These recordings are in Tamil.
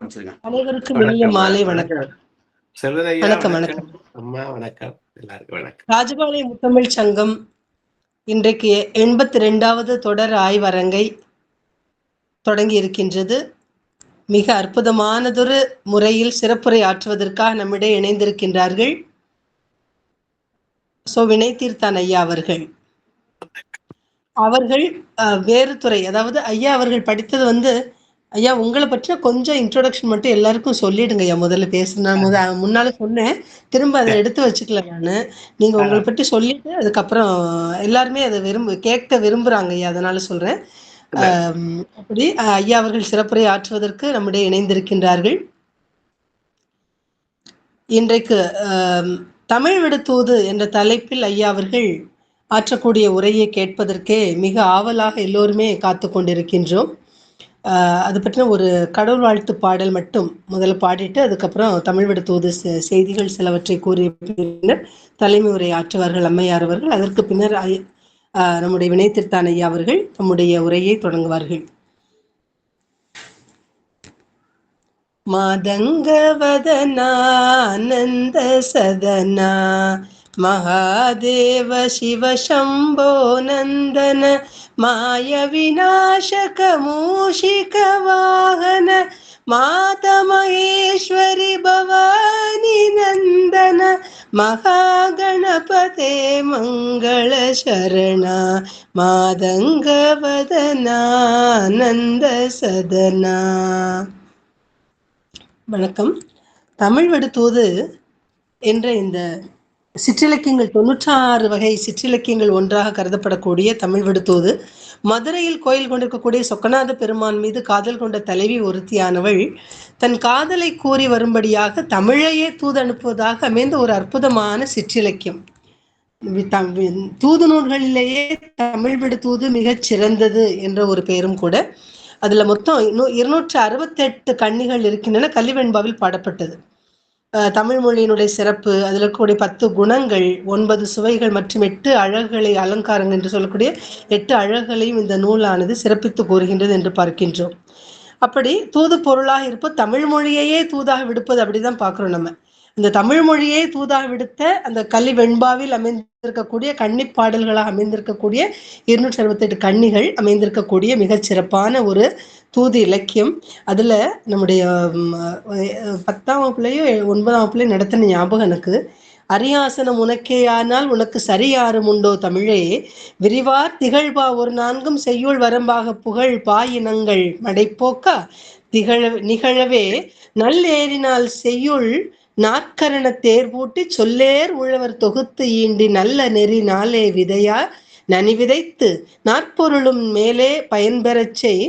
ஆரம்பிச்சிருங்க. அனைவருக்கும் இனிய மாலை வணக்கம். செல்வதையா வணக்கம் வணக்கம். வணக்கம். அம்மா வணக்கம். எல்லாருக்கும் வணக்கம். ராஜபாளையம் முத்தமிழ் சங்கம் இன்றைக்கு 82வது தொடர் ஆய்வரங்கை தொடங்கி இருக்கின்றது. மிக அற்புதமானதொரு முறையில் சிறப்புரை ஆற்றுவதற்காக நம்மிடையே இணைந்திருக்கின்றார்கள் வினைத்தீர்த்தான் ஐயா அவர்கள். அவர்கள் வேறு துறை, அதாவது ஐயா அவர்கள் படித்தது ஐயா உங்களை பற்றின கொஞ்சம் இன்ட்ரோடக்ஷன் மட்டும் எல்லாருக்கும் சொல்லிடுங்க ஐயா. முதல்ல பேசுனா முன்னால சொன்னேன், திரும்ப அதை எடுத்து வச்சுக்கல நானு. நீங்க உங்களை பற்றி சொல்லிட்டு அதுக்கப்புறம் எல்லாருமே அதை கேட்க விரும்புறாங்க ஐயா, அதனால சொல்றேன். அப்படி ஐயா அவர்கள் சிறப்புரை ஆற்றுவதற்கு நம்முடைய இணைந்திருக்கின்றார்கள். இன்றைக்கு தமிழ் விடுதூது என்ற தலைப்பில் ஐயா அவர்கள் ஆற்றக்கூடிய உரையை கேட்பதற்கே மிக ஆவலாக எல்லோருமே காத்து கொண்டிருக்கின்றோம். அது பற்றின ஒரு கடவுள் வாழ்த்து பாடல் மட்டும் முதல்ல பாடிட்டு அதுக்கப்புறம் தமிழ் விடுதூது செய்திகள் சிலவற்றை கூறிய பின்னர் தலைமை உரை ஆற்றுவார்கள் அம்மையார் அவர்கள். அதற்கு பின்னர் நம்முடைய வினைத்திருத்தான் ஐயா அவர்கள் நம்முடைய உரையை தொடங்குவார்கள். மாதங்கவதனானந்த சதனா மகாதேவ சிவ சம்போ நந்தன மாய விநாசக மூஷிக வாகன மாத மகேஸ்வரி பவானி நந்தன மகாகணபதே மங்கள சரணா மாதங்கவதனானந்த சதனா. வணக்கம். தமிழ் விடுதூது என்ற இந்த சிற்றிலக்கியங்கள் 96 வகை சிற்றிலக்கியங்கள் ஒன்றாக கருதப்படக்கூடிய தமிழ் விடுதூது மதுரையில் கோயில் கொண்டிருக்கக்கூடிய சொக்கநாத பெருமான் மீது காதல் கொண்ட தலைவி ஒருத்தியானவள் தன் காதலை கூறி வரும்படியாக தமிழையே தூது அனுப்புவதாக அமைந்த ஒரு அற்புதமான சிற்றிலக்கியம். தூது நூல்களிலேயே தமிழ் விடுதூது மிகச் சிறந்தது என்ற ஒரு பெயரும் கூட. அதுல மொத்தம் 268 கன்னிகள் இருக்கின்றன. கலிவெண்பாவில் பாடப்பட்டது. தமிழ் மொழியினுடைய சிறப்பு, அதில் இருக்கக்கூடிய 10 குணங்கள், 9 சுவைகள் மற்றும் 8 அழகுகளை, அலங்காரங்கள் என்று சொல்லக்கூடிய 8 அழகுகளையும் இந்த நூலானது சிறப்பித்து கூறுகின்றது என்று பார்க்கின்றோம். அப்படி தூது பொருளாக இருப்பது தமிழ் மொழியையே தூதாக விடுப்பது, அப்படிதான் பார்க்கிறோம் நம்ம. இந்த தமிழ் மொழியை தூதாக விடுத்த அந்த கலி வெண்பாவில் அமைந்திருக்கக்கூடிய கன்னி பாடல்களாக அமைந்திருக்கக்கூடிய 268 கன்னிகள் அமைந்திருக்கக்கூடிய மிகச் சிறப்பான ஒரு தூது இலக்கியம். அதுல நம்முடைய 10ஆம் வகுப்புலையோ 9ஆம் வகுப்புலையும் நடத்தின ஞாபகம் எனக்கு. அரியாசனம் உனக்கேயானால் உனக்கு சரியாரும் உண்டோ தமிழே, விரிவார் திகழ்பா ஒரு நான்கும் செய்யுள் வரம்பாக புகழ் பாயினங்கள் மடைப்போக்கா நிகழவே நல்லேறினால் செய்யுள் நாற்கரண தேர்வூட்டி சொல்லேர் உழவர் தொகுத்து ஈண்டி நல்ல நெறி நாளே விதையா நனி விதைத்து நாற்பொருளும் மேலே பயன்பெறச் செய்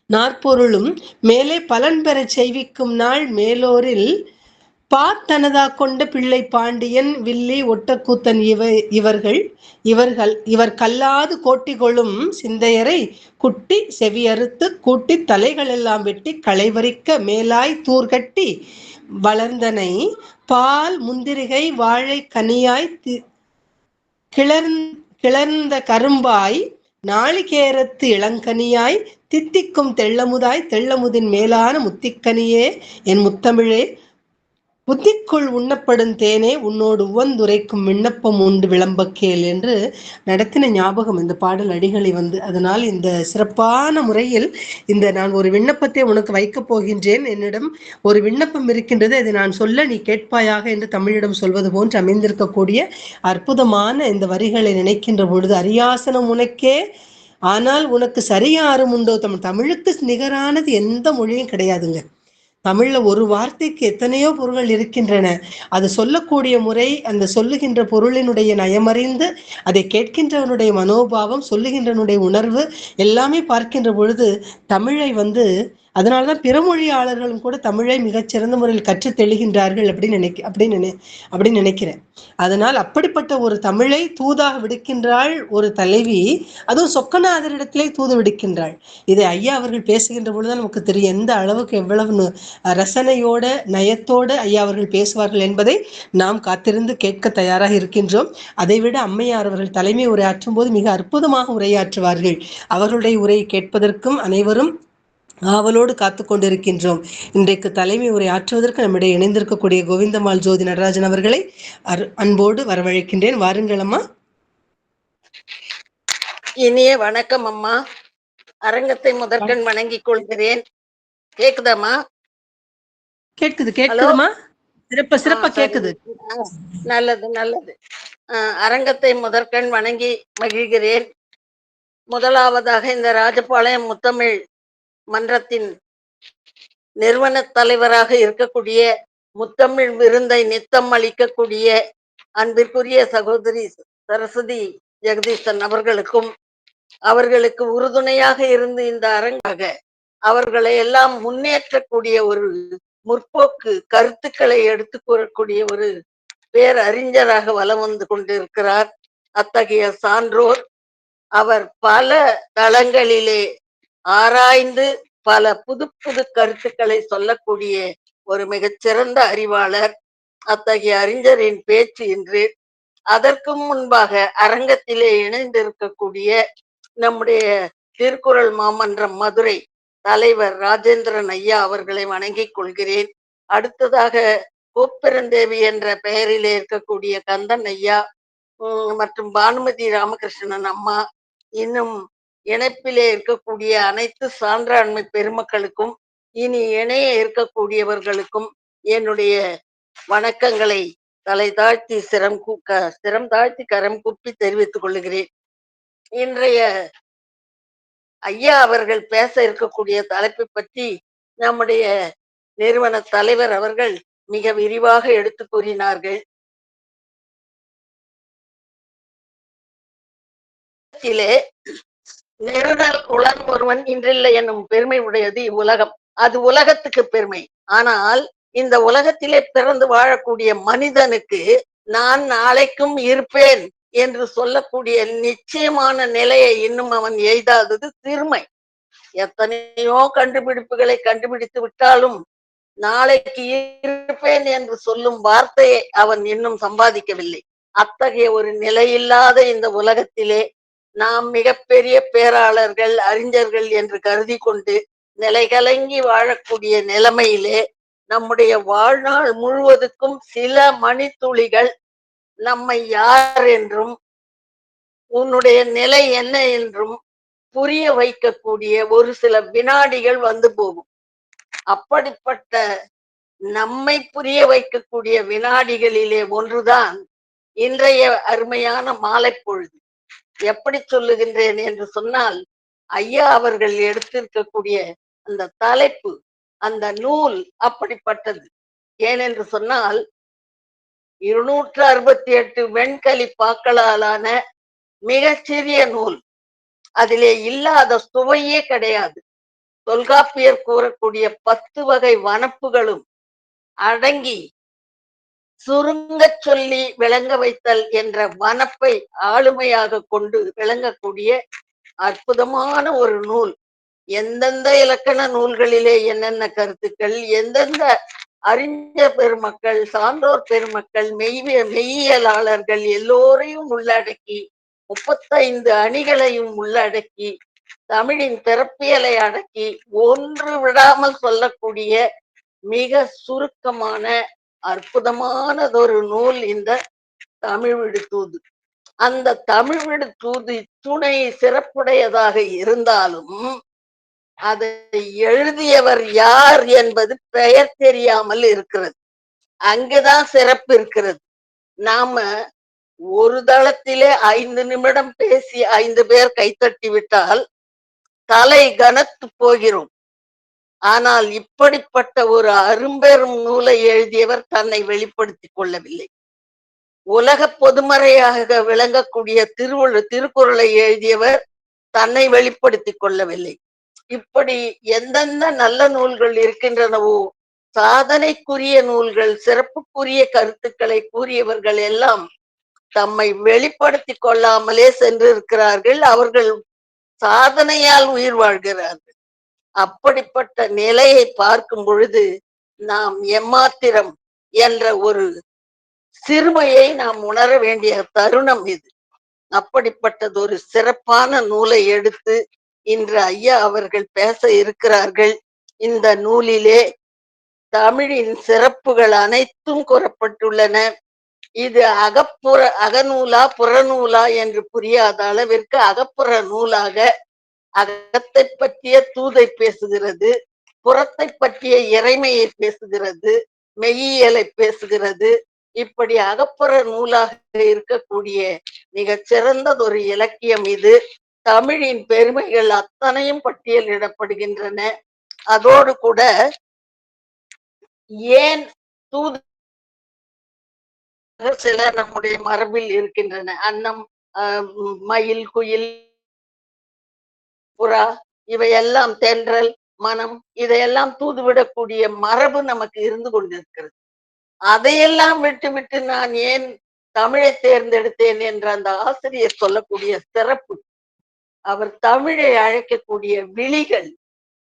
நாற்பொருளும் மேலே பலன் பெறச் செய்விக்கும் நாள் மேலோரில் பாத்தனதா கொண்ட பிள்ளை பாண்டியன் வில்லி ஒட்டக்கூத்தன் இவர் கல்லாது கோட்டிகொள்ளும் சிந்தையரை குட்டி செவியறுத்து கூட்டி தலைகள் எல்லாம் வெட்டி களைவரிக்க மேலாய் தூர்கட்டி வளர்ந்தனை பால் முந்திரிகை வாழை கனியாய் கிளர்ந்த கரும்பாய் நாளிகேரத்து இளங்கனியாய் தித்திக்கும் தெள்ளமுதாய் தெள்ளமுதின் மேலான முத்திக்கனியே என் முத்தமிழே, புத்திக்குள் உண்ணப்படும் தேனே உன்னோடு உவந்துரைக்கும் விண்ணப்பம் உண்டு விளம்பக்கேல் என்று நடத்தின ஞாபகம் இந்த பாடல் அடிகளை அதனால் இந்த சிறப்பான முறையில் நான் ஒரு விண்ணப்பத்தை உனக்கு வைக்கப் போகின்றேன், என்னிடம் ஒரு விண்ணப்பம் இருக்கின்றது, அதை நான் சொல்ல நீ கேட்பாயாக என்று தமிழிடம் சொல்வது போன்று அமைந்திருக்கக்கூடிய அற்புதமான இந்த வரிகளை நினைக்கின்ற பொழுது, அரியாசனம் உனக்கே ஆனால் உனக்கு சரியாரும் உண்டோ, தமிழுக்கு நிகரானது எந்த மொழியும் கிடையாதுங்க. தமிழ்ல ஒரு வார்த்தைக்கு எத்தனையோ பொருள்கள் இருக்கின்றன. அது சொல்லக்கூடிய முறை, அந்த சொல்லுகின்ற பொருளினுடைய நயமறிந்து அதை கேட்கின்றவனுடைய மனோபாவம், சொல்லுகின்றவனுடைய உணர்வு எல்லாமே பார்க்கின்ற பொழுது தமிழை அதனாலதான் பிறமொழியாளர்களும் கூட தமிழை மிகச்சிறந்த முறையில் கற்று தெளிகின்றார்கள் அப்படின்னு நினைக்கிறேன். அதனால் அப்படிப்பட்ட ஒரு தமிழை தூதாக விடுக்கின்றாள் ஒரு தலைவி, அதுவும் சொக்கநாதரிடத்திலே தூது விடுக்கின்றாள். இதை ஐயா அவர்கள் பேசுகின்ற பொழுதுதான் நமக்கு தெரியும் எந்த அளவுக்கு எவ்வளவு ரசனையோட நயத்தோடு ஐயா அவர்கள் பேசுவார்கள் என்பதை நாம் காத்திருந்து கேட்க தயாராக இருக்கின்றோம். அதைவிட அம்மையார் அவர்கள் தலைமை உரையாற்றும் போது மிக அற்புதமாக உரையாற்றுவார்கள். அவர்களுடைய உரையை கேட்பதற்கும் அனைவரும் ஆவலோடு காத்து கொண்டிருக்கின்றோம். இன்றைக்கு தலைமை உரை ஆற்றுவதற்கு நம்மிடையே இணைந்திருக்கக்கூடிய கோவிந்தம்மாள் ஜோதி நடராஜன் அவர்களை அன்போடு வரவழைக்கின்றேன். வாருங்கள் அம்மா. இனிய வணக்கம் அம்மா. அரங்கத்தை முதற்கண் வணங்கிக் கொள்கிறேன். கேக்குதாம்மா? கேக்குதுமா? சிறப்பா கேக்குது. நல்லது நல்லது. அரங்கத்தை முதற்கண் வணங்கி மகிழ்கிறேன். முதலாவதாக இந்த ராஜபாளையம் முத்தமிழ் மன்றத்தின் நிறுவன தலைவராக இருக்கக்கூடிய, முத்தமிழ் விருந்தை நித்தம் அளிக்கக்கூடிய அன்பிற்குரிய சகோதரி சரஸ்வதி ஜெகதீசன் அவர்களுக்கும், அவர்களுக்கு உறுதுணையாக இருந்து இந்த அரங்காக அவர்களை எல்லாம் முன்னேற்றக்கூடிய ஒரு முற்போக்கு கருத்துக்களை எடுத்து கூறக்கூடிய ஒரு பேரறிஞராக வலம் வந்து கொண்டிருக்கிறார் அத்தகைய சான்றோர். அவர் பல தளங்களிலே ஆராய்ந்து பல புது புது கருத்துக்களை சொல்லக்கூடிய ஒரு மிகச்சிறந்த அறிவாளர். அத்தகைய அறிஞரின் பேச்சு இன்று. அதற்கும் முன்பாக அரங்கத்திலே இணைந்திருக்கக்கூடிய நம்முடைய திருக்குறள் மாமன்றம் மதுரை தலைவர் ராஜேந்திரன் ஐயா அவர்களை வணங்கிக் கொள்கிறேன். அடுத்ததாக கோப்பெருந்தேவி என்ற பெயரிலே இருக்கக்கூடிய கந்தன் ஐயா மற்றும் பானுமதி ராமகிருஷ்ணன் அம்மா, இன்னும் இணைப்பிலே இருக்கக்கூடிய அனைத்து சான்றாண்மை பெருமக்களுக்கும், இனி இணைய இருக்கக்கூடியவர்களுக்கும் என்னுடைய வணக்கங்களை தலை தாழ்த்தி சிரம் தாழ்த்தி கரம் குப்பி தெரிவித்துக் கொள்கிறேன். இன்றைய ஐயா அவர்கள் பேச இருக்கக்கூடிய தலைப்பை பற்றி நம்முடைய நிறுவன தலைவர் அவர்கள் மிக விரிவாக எடுத்து கூறினார்கள். நெருடல் உலன் ஒருவன் இன்றில்லை என்னும் பெருமை உடையது இவ்வுலகம். அது உலகத்துக்கு பெருமை. ஆனால் இந்த உலகத்திலே பிறந்து வாழக்கூடிய மனிதனுக்கு நான் நாளைக்கும் இருப்பேன் என்று சொல்லக்கூடிய நிச்சயமான நிலையை இன்னும் அவன் எய்தாதது சிறுமை. எத்தனையோ கண்டுபிடிப்புகளை கண்டுபிடித்து விட்டாலும் நாளைக்கு இருப்பேன் என்று சொல்லும் வார்த்தையை அவன் இன்னும் சம்பாதிக்கவில்லை. அத்தகைய ஒரு நிலையில்லாத இந்த உலகத்திலே நாம் மிகப்பெரிய பேராளர்கள், அறிஞர்கள் என்று கருதி கொண்டு நிலைகலங்கி வாழக்கூடிய நிலைமையிலே நம்முடைய வாழ்நாள் முழுவதுக்கும் சில மணித்துளிகள் நம்மை யார் என்றும் உன்னுடைய நிலை என்ன என்றும் புரிய வைக்கக்கூடிய ஒரு சில வினாடிகள் வந்து போகும். அப்படிப்பட்ட நம்மை புரிய வைக்கக்கூடிய வினாடிகளிலே ஒன்றுதான் இன்றைய அருமையான மாலை பொழுது. எப்படி சொல்லுகின்றேன் என்று சொன்னால், ஐயா அவர்கள் எடுத்திருக்கக்கூடிய அந்த தலைப்பு, அந்த நூல் அப்படிப்பட்டது. ஏனென்று சொன்னால் 268 வெண்கலி பாக்களாலான மிகச்சிறிய நூல். அதிலே இல்லாத சுவையே கிடையாது. தொல்காப்பியர் கூறக்கூடிய 10 வகை வனப்புகளும் அடங்கி சுருங்க சொல்லி விளங்க வைத்தல் என்ற வனப்பை ஆளுமையாக கொண்டு விளங்கக்கூடிய அற்புதமான ஒரு நூல். எந்தெந்த இலக்கண நூல்களிலே என்னென்ன கருத்துக்கள், எந்தெந்த அறிஞர் பெருமக்கள், சான்றோர் பெருமக்கள், மெய்யியலாளர்கள் எல்லோரையும் உள்ளடக்கி 35 அணிகளையும் உள்ளடக்கி தமிழின் பிறப்பியலை அடக்கி ஒன்று விடாமல் சொல்லக்கூடிய மிக சுருக்கமான அற்புதமானதொரு நூல் இந்த தமிழ் விடு தூது. அந்த தமிழ் விடு தூது துணை சிறப்புடையதாக இருந்தாலும் அதை எழுதியவர் யார் என்பது பெயர் தெரியாமல் இருக்கிறது. அங்குதான் சிறப்பு இருக்கிறது. நாம ஒரு தளத்திலே 5 நிமிடம் பேசி 5 பேர் கைத்தட்டி விட்டால் தலை கனத்து போகிறோம். ஆனால் இப்படிப்பட்ட ஒரு அரும்பெரும் நூலை எழுதியவர் தன்னை வெளிப்படுத்திக் கொள்ளவில்லை. உலக பொதுமறையாக விளங்கக்கூடிய திருக்குறளை எழுதியவர் தன்னை வெளிப்படுத்திக் கொள்ளவில்லை. இப்படி எந்தெந்த நல்ல நூல்கள் இருக்கின்றனவோ, சாதனைக்குரிய நூல்கள், சிறப்புக்குரிய கருத்துக்களை கூறியவர்கள் எல்லாம் தம்மை வெளிப்படுத்திக் கொள்ளாமலே சென்றிருக்கிறார்கள். அவர்கள் சாதனையால் உயிர் வாழ்கிறார்கள். அப்படிப்பட்ட நிலையை பார்க்கும் பொழுது நாம் எம்மாத்திரம் என்ற ஒரு சிறுமையை நாம் உணர வேண்டிய தருணம் இது. அப்படிப்பட்டது ஒரு சிறப்பான நூலை எடுத்து இன்று ஐயா அவர்கள் பேச இருக்கிறார்கள். இந்த நூலிலே தமிழின் சிறப்புகள் அனைத்தும் கூறப்பட்டுள்ளன. இது அகநூலா புறநூலா என்று புரியாத அளவிற்கு அகப்புற நூலாக அகத்தை பற்றிய தூதை பேசுகிறது, புறத்தை பற்றிய இறைமையை பேசுகிறது, மெய்யியலை பேசுகிறது. இப்படி அகப்புற நூலாக இருக்கக்கூடிய மிகச் சிறந்ததொரு இலக்கியம் இது. தமிழின் பெருமைகள் அத்தனையும் பட்டியலிடப்படுகின்றன. அதோடு கூட ஏன் தூது சில நம்முடைய மரபில் இருக்கின்றன. அன்னம், மயில், குயில், புறா, இவையெல்லாம் தென்றல், மனம், இதையெல்லாம் தூதுவிடக்கூடிய மரபு நமக்கு இருந்து கொண்டிருக்கிறது. அதையெல்லாம் விட்டு நான் ஏன் தமிழை தேர்ந்தெடுத்தேன் என்ற அந்த ஆசிரியர் சொல்லக்கூடிய சிறப்பு, அவர் தமிழை அழைக்கக்கூடிய விழிகள்,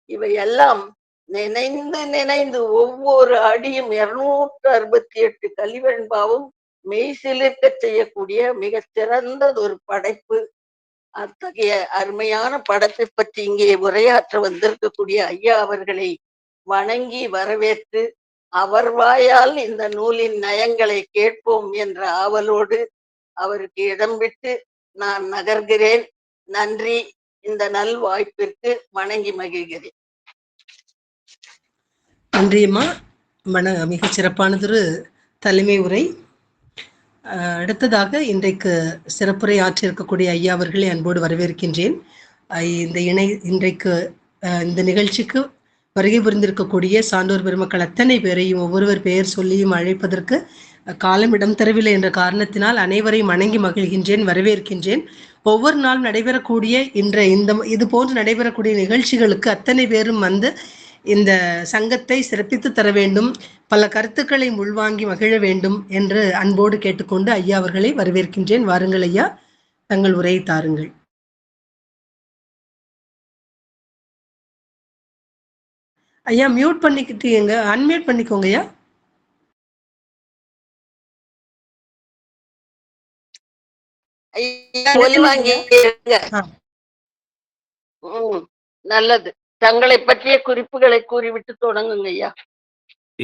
இவையெல்லாம் நினைந்து நினைந்து ஒவ்வொரு அடியும் 268 கலிவெண்பாவும் மெய்சிலிர்க்க செய்யக்கூடிய மிகச் சிறந்ததொரு படைப்பு. அத்தகைய அருமையான படத்தை பற்றி இங்கே உரையாற்ற வந்திருக்கக்கூடிய ஐயா அவர்களை வணங்கி வரவேற்று அவர் வாயால் இந்த நூலின் நயங்களை கேட்போம் என்ற ஆவலோடு அவருக்கு இடம் விட்டு நான் நகர்கிறேன். நன்றி. இந்த நல் வாய்ப்பிற்கு வணங்கி மகிழ்கிறேன். நன்றியம்மா. மிகச் சிறப்பானதொரு தலைமை உரை. அடுத்ததாக இன்றைக்கு சிறப்புரை ஆற்றியிருக்கக்கூடிய ஐயா அவர்களை அன்போடு வரவேற்கின்றேன். இன்றைக்கு இந்த நிகழ்ச்சிக்கு வருகை புரிந்திருக்கக்கூடிய சான்றோர் பெருமக்கள் அத்தனை பேரையும் ஒவ்வொருவர் பெயர் சொல்லியும் அழைப்பதற்கு காலம் இடம் தரவில்லை என்ற காரணத்தினால் அனைவரையும் வணங்கி மகிழ்கின்றேன், வரவேற்கின்றேன். ஒவ்வொரு நாளும் நடைபெறக்கூடிய இது போன்று நடைபெறக்கூடிய நிகழ்ச்சிகளுக்கு அத்தனை பேரும் வந்து இந்த சங்கத்தை சிறப்பித்து தர வேண்டும், பல கருத்துக்களை உள்வாங்கி மகிழ வேண்டும் என்று அன்போடு கேட்டுக்கொண்டு ஐயா அவர்களை வரவேற்கின்றேன். வாருங்கள் ஐயா, தங்கள் உரையை தாருங்கள். ஐயா மியூட் பண்ணிக்கிட்டீங்க, அன்மியூட் பண்ணிக்கோங்க ஐயா. நல்லது. தங்களை பற்றிய குறிப்புகளை கூறிவிட்டு தொடங்குங்க ஐயா.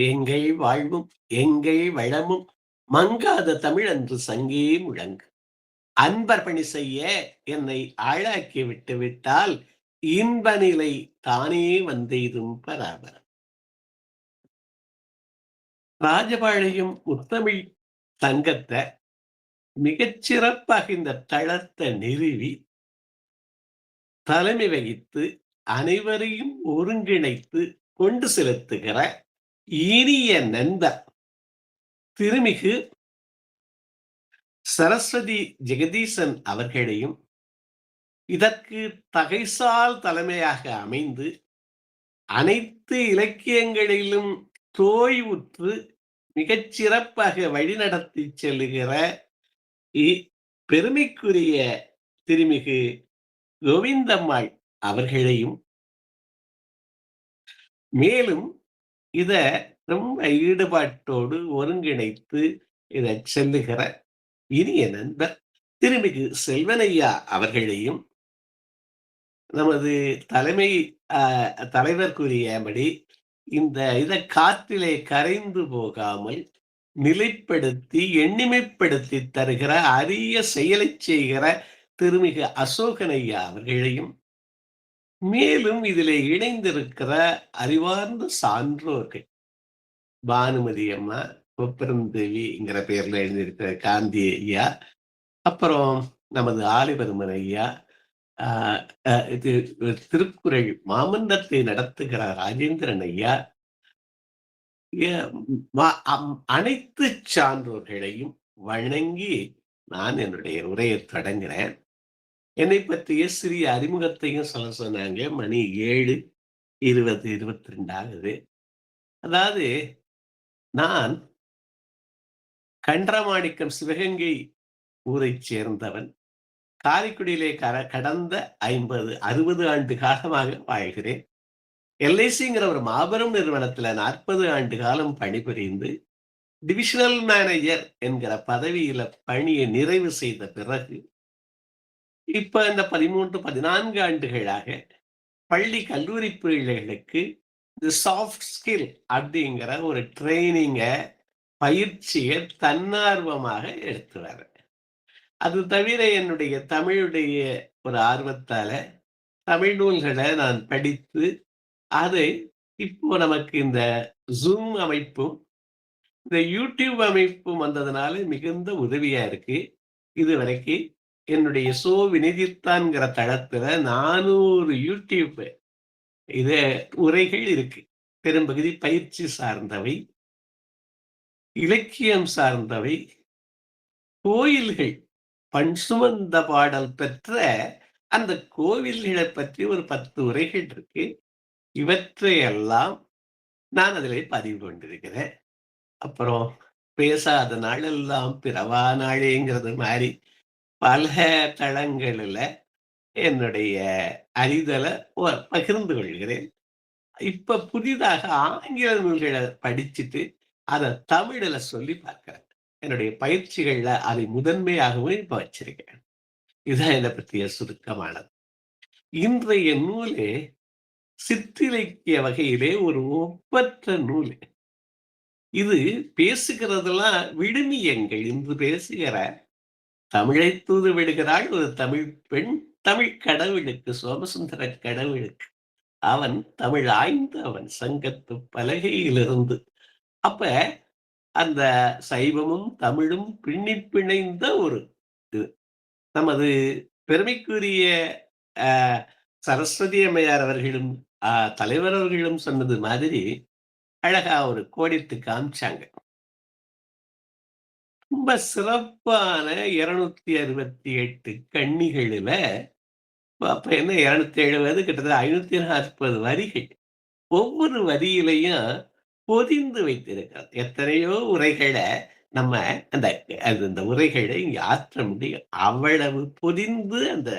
எங்கள் வாழ்வும் எங்கள் வளமும் மங்காத தமிழ் என்று சங்கே முழங்கு. அன்பர் பணி செய்ய என்னை ஆளாக்கி விட்டு விட்டால் இன்ப நிலை தானே வந்தெய்தும் பராபரம். ராஜபாளையம் முத்தமிழ் சங்கத்தை மிகச்சிறப்பாக இந்த தளத்தை நிறுவி தலைமை வகித்து அனைவரையும் ஒருங்கிணைத்து கொண்டு செலுத்துகிற இனிய நண்பர் திருமிகு சரஸ்வதி ஜெகதீசன் அவர்களையும், இதற்கு தகைசால் தலைமையாக அமைந்து அனைத்து இலக்கியங்களிலும் தோய்வுற்று மிகச்சிறப்பாக வழிநடத்தி செல்லுகிற பெருமைக்குரிய திருமிகு கோவிந்தம்மாள் அவர்களையும், மேலும் இத ரொம்ப ஈடுபாட்டோடு ஒருங்கிணைத்து இதை செல்லுகிற இனிய நண்பர் திருமிகு செல்வனையா அவர்களையும், நமது தலைவர் கூறியபடி இதை காற்றிலே கரைந்து போகாமல் நிலைப்படுத்தி எண்ணிமைப்படுத்தி தருகிற அரிய செயலை செய்கிற திருமிகு அசோகனையா அவர்களையும், மேலும் இதிலே இணைந்திருக்கிற அறிவார்ந்த சான்றோர்கள் பானுமதி அம்மா, கொப்பரந்தேவிங்கிற பெயர்ல எழுந்திருக்கிற காந்தி ஐயா, அப்புறம் நமது ஆலிபெருமன் ஐயா, திருக்குறள் மாமன்றத்தை நடத்துகிற ராஜேந்திரன் ஐயா, அனைத்து சான்றோர்களையும் வணங்கி நான் என்னுடைய உரையை தொடங்குறேன். என்னை பற்றிய சிறிய அறிமுகத்தையும் சொல்ல சொன்னாங்க. மணி 7:20-22 ஆகுது. அதாவது நான் கண்டராமாணிக்கம் சிவகங்கை ஊரை சேர்ந்தவன். காரைக்குடியிலே கடந்த 50-60 ஆண்டு காலமாக வாழ்கிறேன். எல்ஐசிங்கிற ஒரு மாபெரும் நிறுவனத்துல 40 ஆண்டு காலம் பணிபுரிந்து டிவிஷனல் மேனேஜர் என்கிற பதவியில பணியை நிறைவு செய்த பிறகு இப்ப இந்த 13, 14 ஆண்டுகளாக பள்ளி, கல்லூரி பிள்ளைகளுக்கு இந்த சாஃப்ட் ஸ்கில் அப்படிங்கிற ஒரு ட்ரெய்னிங்க, பயிற்சிய தன்னார்வமாக எடுத்து வரேன். அது தவிர என்னுடைய தமிழுடைய ஒரு ஆர்வத்தால தமிழ் நூல்கள நான் படித்து, அதை இப்போ நமக்கு இந்த Zoom அமைப்பும், இந்த YouTube அமைப்பும் வந்ததுனால மிகுந்த உதவியா இருக்கு. இதுவரைக்கு என்னுடைய வினிதித்தான்ங்கிற தளத்துல 400 YouTube இது உரைகள் இருக்கு. பெரும்பகுதி பயிற்சி சார்ந்தவை, இலக்கியம் சார்ந்தவை, கோயில்கள், பண் சுமந்த பாடல் பெற்ற அந்த கோவில்களைப் பற்றி ஒரு 10 உரைகள் இருக்கு. இவற்றையெல்லாம் நான் அதிலே பதிவு கொண்டிருக்கிறேன். அப்புறம் பேசாத நாளெல்லாம் பிறவா நாளேங்கிறது மாரி பல தளங்களில என்னுடைய அறிதல பகிர்ந்து கொள்கிறேன். இப்ப புதிதாக ஆங்கில நூல்கள படிச்சுட்டு, அத தமிழ்ல சொல்லி பார்க்கிறேன். என்னுடைய பயிற்சிகள்ல அதை முதன்மையாகவும் இப்ப வச்சிருக்கேன். இதுதான் என்னை பற்றிய சுருக்கமானது. இன்றைய நூலே சிற்றிலக்கிய வகையிலே ஒரு ஒப்பற்ற நூல். இது பேசுகிறதெல்லாம் விழுமியங்கள். இன்று பேசுகிற தமிழை தூது விடுகிறாள் ஒரு தமிழ் பெண், தமிழ் கடவுளுக்கு, சோமசுந்தர கடவுளுக்கு. அவன் தமிழ் ஆய்ந்தவன் சங்கத்து பலகையிலிருந்து. அப்ப அந்த சைவமும் தமிழும் பின்னிப் பிணைந்த ஒரு இது. நமது பெருமைக்குரிய அ சரஸ்வதி அம்மையார் அவர்களும், தலைவர் அவர்களும் சொன்னது மாதிரி அழகா ஒரு கோடிட்டு காமிச்சாங்க. ரொம்ப சிறப்பான 268 கன்னிகளில அப்ப என்ன 270 கிட்டத்தட்ட 540 வரிகள். ஒவ்வொரு வரியிலையும் பொதிந்து வைத்திருக்கிறது. எத்தனையோ உரைகள நம்ம அந்த அந்த உரைகளை இங்க ஆற்ற முடியும். அவ்வளவு பொதிந்து அந்த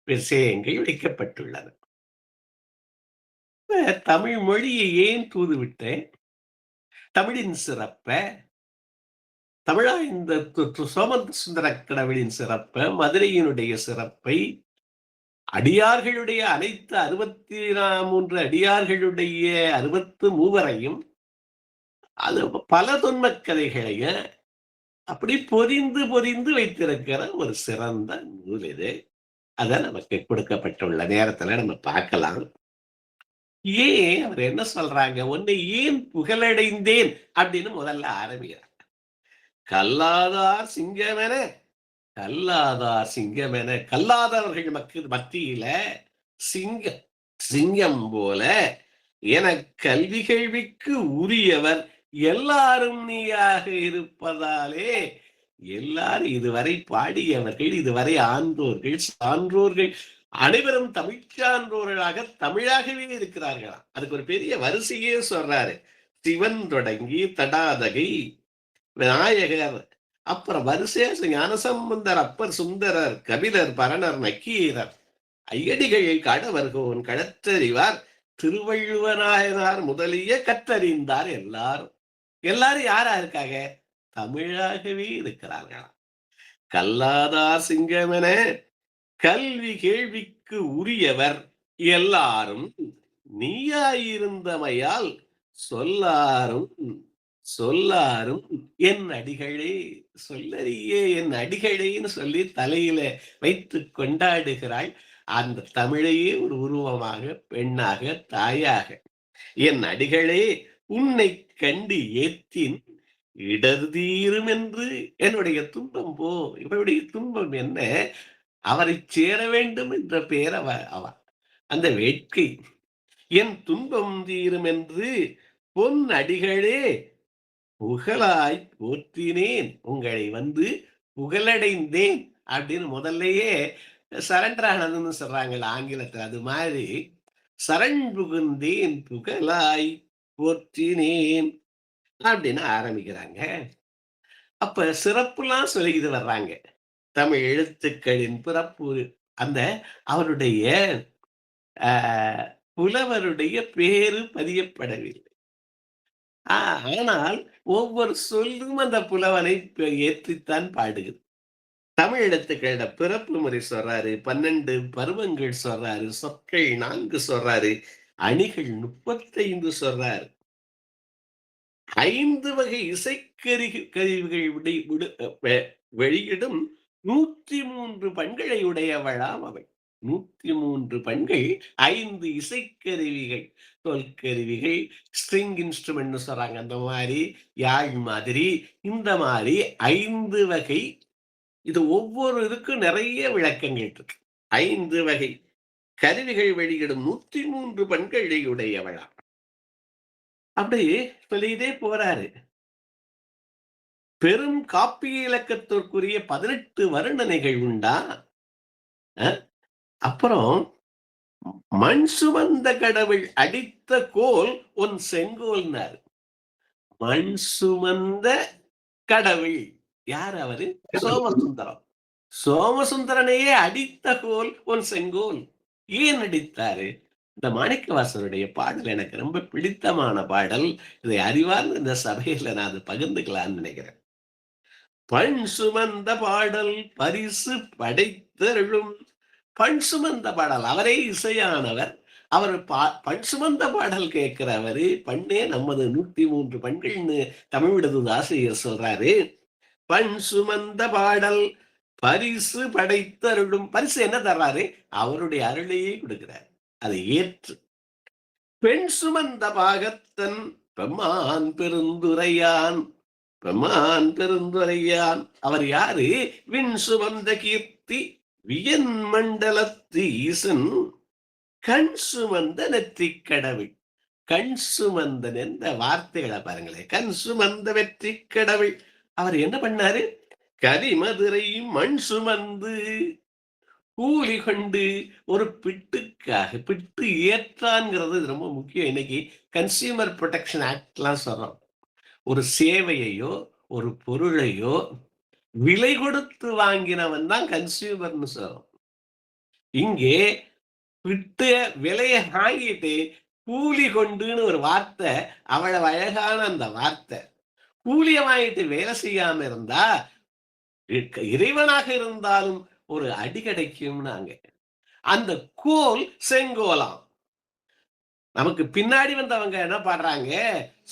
விஷயங்கள் வைக்கப்பட்டுள்ளன. தமிழ் மொழியை ஏன் தூதுவிட்டேன்? தமிழின் சிறப்ப, தமிழாய்ந்த சோமசுந்தர கடவுளின் சிறப்ப, மதுரையினுடைய சிறப்பை, அடியார்களுடைய அனைத்து 63 அடியார்களுடைய 63 அது பல தொன்மக் கதைகளையும் அப்படி பொதிந்து பொதிந்து வைத்திருக்கிற ஒரு சிறந்த நூல் இது. அத நமக்கு கொடுக்கப்பட்டுள்ள நேரத்துல நம்ம பார்க்கலாம். ஏன் அவர் என்ன சொல்றாங்க? "உன்னை ஏன் புகழடைந்தேன்" அப்படின்னு முதல்ல ஆரம்பிக்கிறார். "கல்லாதார் சிங்கமென, கல்லாதார் சிங்கமென, கல்லாதவர்கள் மத்தியில சிங்கம் போல எனக் கல்வி கேள்விக்கு உரியவர் எல்லாரும் நீயாக இருப்பதாலே." எல்லாரும் இதுவரை பாடியவர்கள், இதுவரை ஆன்றோர்கள், சான்றோர்கள் அனைவரும் தமிழ்ச் சான்றோர்களாக தமிழாகவே இருக்கிறார்களாம். அதுக்கு ஒரு பெரிய வரிசையே சொல்றாரு. சிவன் தொடங்கி தடாதகை, விநாயகர், அப்புறம் வரிசையா ஞானசம்பந்தர், அப்பர் சுந்தரர், கபிலர், பரணர், நக்கீரர், ஐயடிகள், கடவர்கோன், களத்தறிவார், திருவள்ளுவநாயனார் முதலிய கற்றறிந்தார். எல்லாரும் எல்லாரும் யாரா இருக்காங்க? தமிழாகவே இருக்கிறார்களாம். கல்லாதார் சிங்கமென கல்வி கேள்விக்கு உரியவர் எல்லாரும் நீயாயிருந்தமையால் சொல்லாரும் சொல்லாரும் என் அடிகளே, சொல்லறியே என் அடிகளேன்னு சொல்லி தலையில வைத்து கொண்டாடுகிறாள். அந்த தமிழையே ஒரு உருவமாக, பெண்ணாக, தாயாக. என் அடிகளே உன்னை கண்டு ஏத்தின் இடர் தீரும் என்று என்னுடைய துன்பம் போ. இவருடைய துன்பம் என்ன? அவரை சேர வேண்டும் என்ற பெயர் அவ அந்த வேட்கை. என் துன்பம் தீரும் என்று பொன் அடிகளே புகழாய் போற்றினேன், உங்களை வந்து புகழடைந்தேன் அப்படின்னு முதல்லயே சரண்டர் ஆனதுன்னு சொல்றாங்கல்ல ஆங்கிலத்துல. அது மாதிரி சரண் புகுந்தேன், புகழாய் போற்றினேன் அப்படின்னு ஆரம்பிக்கிறாங்க. அப்ப சிறப்புலாம் சொல்லிக்கிட்டு வர்றாங்க. தமிழ் எழுத்துக்களின் பிறப்பு, அந்த அவருடைய புலவருடைய பேரு பதியப்படவில்லை. ஆனால் ஒவ்வொரு சொல்லும் அந்த புலவனை ஏற்றித்தான் பாடுகிறது. தமிழ் எழுத்துக்களோட பிறப்பு முறை சொல்றாரு, 12 பருவங்கள் சொல்றாரு, சொற்கள் 4 சொல்றாரு, அணிகள் 35 சொல்றாரு. 5 வகை கருவிகள் வெளியிடும் 103 பண்களை உடையவளாம் அவள். 103 பண்கள், 5 இசைக்கருவிகள், தொல்கருவிகள், ஸ்ட்ரிங் இன்ஸ்ட்ருமெண்ட்னு சொல்றாங்க. அந்த மாதிரி யாழ் மாதிரி, இந்த மாதிரி 5 வகை. இது ஒவ்வொரு இதுக்கும் நிறைய விளக்கங்கள் இருக்கு. 5 வகை கருவிகள் வெளியிடும் 103 பண்களை உடையவளா. அப்படி சொல்லிட்டே போறாரு. பெரும் காப்பிய இலக்கத்திற்குரிய 18 வர்ணனைகள் உண்டா? அப்புறம் மண் சுமந்த கடவுள் அடித்த கோல் உன் செங்கோல்னாரு. மண் சுமந்த கடவுள் யார்? அவரு சோமசுந்தரம். சோமசுந்தரனையே அடித்த கோல் உன் செங்கோல். ஏன் அடித்தாரு? இந்த மாணிக்கவாசகருடைய பாடல் எனக்கு ரொம்ப பிடித்தமான பாடல். இதை அறிவார்ந்த இந்த சபையில நான் அதை பகிர்ந்துக்கலாம்னு நினைக்கிறேன். பண் சுமந்த பாடல் பரிசு படைத்தருளும். பண் சுமந்த பாடல், அவரே இசையானவர். அவர் பண் சுமந்த பாடல் கேட்கிறவரு. பண்ணே நமது 103 பண்கள்னு தமிழ் விடுதல் ஆசிரியர் சொல்றாரு. பண் சுமந்த பாடல் பரிசு படைத்தருளும். பரிசு என்ன தர்றாரு? அவருடைய அருளையே கொடுக்கிறார். அதை ஏற்று பெண் சுமந்த பாகத்தன் பெம்மான் பெருந்துரையான். பெம்மான் பெருந்துரையான் அவர் யாரு? விண் சுமந்த கீர்த்தி வியன் மண்டலத்து ஈசன் கண் சுமந்த நெற்றி கடவுள். கண் சுமந்தன் என்ற வார்த்தைகளை பாருங்களேன். கண் சுமந்த வெற்றி கடவுள். அவர் என்ன பண்ணாரு? கரிமதுரை மண் சுமந்து கூலி கொண்டு ஒரு பிட்டுக்காக, பிட்டு ஏற்றான்ங்கிறது ரொம்ப முக்கியம். இன்னைக்கு கன்சியூமர் ப்ரொடெக்ஷன் ஆக்ட்லாம் சொல்றோம். ஒரு சேவையையோ ஒரு பொருளையோ விலை கொடுத்து வாங்கினவன் தான் கன்சியூமர்னு சொல்றோம். இங்கே விட்டு விலையை வாங்கிட்டு கூலி கொண்டுன்னு ஒரு வார்த்தை, அவ்வளவு அழகான அந்த வார்த்தை. கூலிய வாங்கிட்டு வேலை செய்யாம இருந்தா இறைவனாக இருந்தாலும் ஒரு அடி கிடைக்கும்னாங்க. அந்த கோல் செங்கோலாம். நமக்கு பின்னாடி வந்தவங்க என்ன பாடுறாங்க?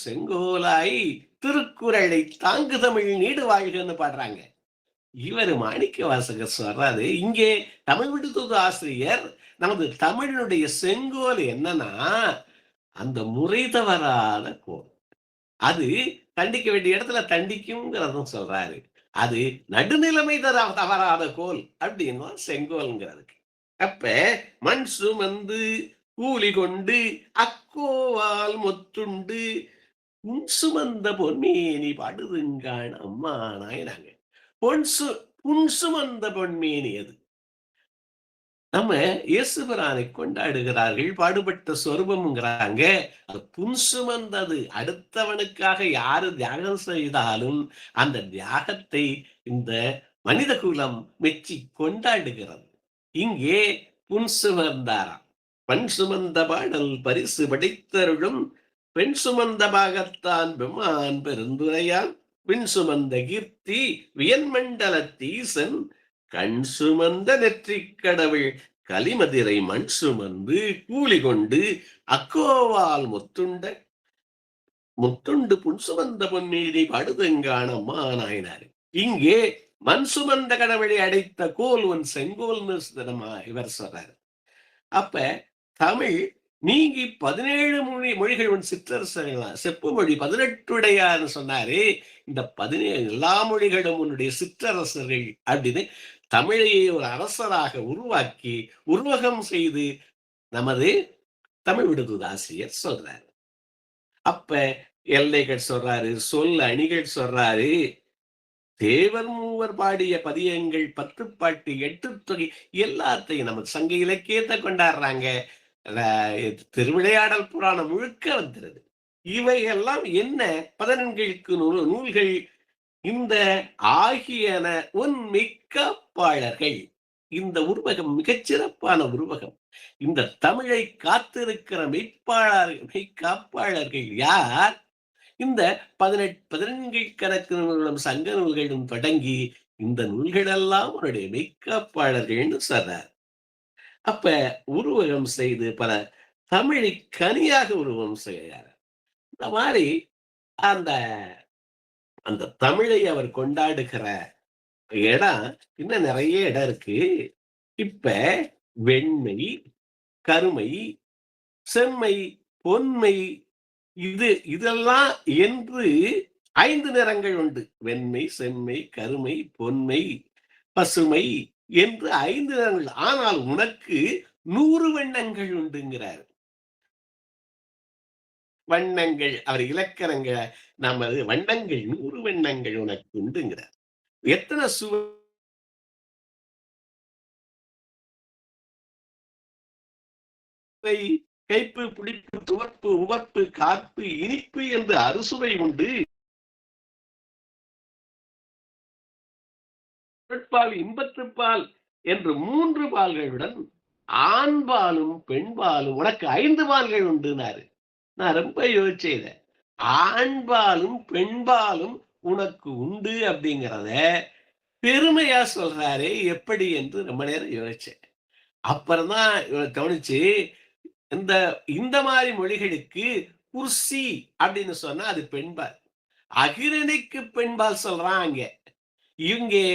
செங்கோலாய் திருக்குறளை தாங்கு தமிழ் நீடு வாழ்கன்னு பாடுறாங்க. இவர் மாணிக்கவாசகர் சொல்றாரு, இங்கே தமிழ் விடுதூது ஆசிரியர் நமது தமிழனுடைய செங்கோல் என்னன்னா, அந்த முறை தவறாத கோல். அது தண்டிக்க வேண்டிய இடத்துல தண்டிக்கும்ங்கிறதும் சொல்றாரு. அது நடுநிலைமை தவறாத கோல் அப்படின்னு செங்கோல்ங்கிறதுக்கு. அப்ப மண் சுமந்து கூலி கொண்டு அக்கோவால் மொத்துண்டு உன் சுமந்த பொன்மேனி பாடுதுங்கான் அம்மா நாயனாங்க. புன் சுமந்த பொன்மேனி அது. நம்ம இயேசுபிரானை கொண்டாடுகிறார்கள், பாடுபட்ட சொரூபம்ங்கிறாங்க. அது புன் சுமந்தது. அடுத்தவனுக்காக யாரு தியாகம் செய்தாலும் அந்த தியாகத்தை இந்த மனித குலம் மெச்சி கொண்டாடுகிறது. இங்கே புன் சுமந்தாராம். பண் சுமந்த பாடல் பரிசு படைத்தருளும் பெண் சுமந்த பாகத்தான் பெம்மான் பெருந்துரையான் பின் சுமந்த கீர்த்தி வியன்மண்டலத்தீசன் கண் சுமந்த நெற்றி கடவுள் கலிமதிரை மண் சுமந்து கூலி கொண்டு அக்கோவால் முத்துண்டு புன் சுமந்த பொன்னீதி படுதங்கான அம்மா நாயனாரு. இங்கே மண் சுமந்த கடவுளை அடைத்த கோல் உன் செங்கோல்னு இவர் சொல்றாரு. அப்ப தமிழ் நீங்கி 17 மொழிகள் உன் சிற்றரசர்களாம். செப்பு மொழி 18 உடையான்னு சொன்னாரு. இந்த 17 எல்லா மொழிகளும் உன்னுடைய சிற்றரசர்கள் அப்படின்னு தமிழையே ஒரு அரசராக உருவாக்கி உருவகம் செய்து நமது தமிழ் விடுதூது ஆசிரியர் சொல்றாரு. அப்ப எல்லைகள் சொல்றாரு, சொல் அணிகள் சொல்றாரு. தேவர் மூவர் பாடிய பதியங்கள் 10 பாட்டு 8 தொகை எல்லாத்தையும் நமது சங்க இலக்கியத்தை கொண்டாடுறாங்க. திருவிளையாடல் புராணம் முழுக்க வந்துருது. இவையெல்லாம் என்ன? 14 நூல்கள். இந்த ஆகியன உன் மிக்காப்பாளர்கள். இந்த உருவகம் மிகச்சிறப்பான உருவகம். இந்த தமிழை காத்திருக்கிற மெய்க்காப்பாளர்கள் யார்? இந்த 18 கணக்கு நூல்களும் சங்க நூல்களும் தொடங்கி இந்த நூல்களெல்லாம் உன்னுடைய மெய்க்காப்பாளர்கள்னு சொல்றார். அப்ப உருவகம் செய்து பல தமிழை கனியாக உருவகம் செய்கிறார். இந்த மாதிரி அந்த அந்த தமிழை அவர் கொண்டாடுகிற இடம் இன்னும் நிறைய இடம் இருக்கு. இப்ப வெண்மை, கருமை, செம்மை, பொன்மை, இதெல்லாம் என்று 5 நிறங்கள் உண்டு. வெண்மை, செம்மை, கருமை, பொன்மை, பசுமை என்று 5 நிறங்கள். ஆனால் உனக்கு 100 வண்ணங்கள் உண்டுங்கிறார். வண்ணங்கள் அவர் இலக்கணங்க நமது வண்ணங்கள் 100 வண்ணங்கள் உனக்கு உண்டுங்கிறார். எத்தனை சுவை, கைப்பு, புளிப்பு, துவர்ப்பு, உவர்ப்பு, காப்பு, இனிப்பு என்று அறுசுவை உண்டு. பொருட்பால், இன்பத்துப்பால் என்று 3 பால்களுடன் ஆண்பாலும் பெண்பாலும் உனக்கு 5 பால்கள் உண்டுனாரு. நான் ரொம்ப யோசிச்சேன். ஆண்பாலும் பெண்பாலும் உனக்கு உண்டு அப்படிங்கிறத பெருமையா சொல்றாரு. எப்படி என்று ரொம்ப நேரம் யோசிச்சேன். அப்புறம்தான் கவனிச்சு, இந்த மாதிரி மொழிகளுக்கு குர்சி அப்படின்னு சொன்னா அது பெண்பால். அகிரணைக்கு பெண்பால் சொல்றான் அங்க. இங்கே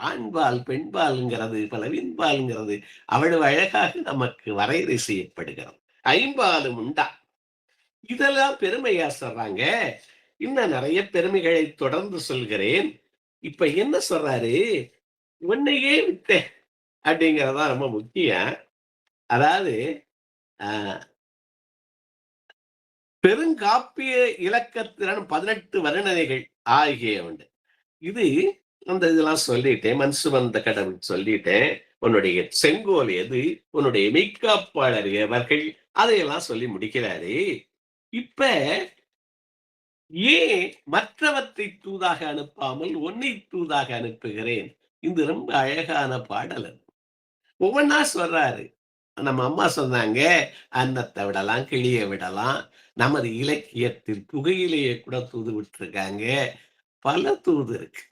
ஆண்பால் பெண்பால்ங்கிறது பலவின்பால்ங்கிறது அவ்வளவு அழகாக நமக்கு வரையறை செய்யப்படுகிறது. 5 உண்டா. இதெல்லாம் பெருமையா சொல்றாங்க. இன்னும் நிறைய பெருமைகளை தொடர்ந்து சொல்கிறேன். இப்ப என்ன சொல்றாரு, உன்னையே விட்டேன் அப்படிங்கிறதா ரொம்ப முக்கியம். அதாவது பெருங்காப்பிய இலக்கத்திறன் 18 வர்ணனைகள் ஆகிய உண்டு. இது அந்த இதெல்லாம் சொல்லிட்டேன். மண் சுமந்த கடவுள் சொல்லிட்டேன். உன்னுடைய செங்கோல் எது, உன்னுடைய மெய்க்காப்பாளர் எவர்கள், அதையெல்லாம் சொல்லி முடிக்கிறாரு. இப்ப ஏன் மற்றவற்றை தூதாக அனுப்பாமல் உன்னை தூதாக அனுப்புகிறேன்? இது ரொம்ப அழகான பாடல். ஒவ்வொன்னா சொல்றாரு. நம்ம அம்மா சொன்னாங்க, அன்னத்தை விடலாம், கிளியை விடலாம். நமது இலக்கியத்தில் புகையிலேயே கூட தூது விட்டுருக்காங்க. பல தூது இருக்கு.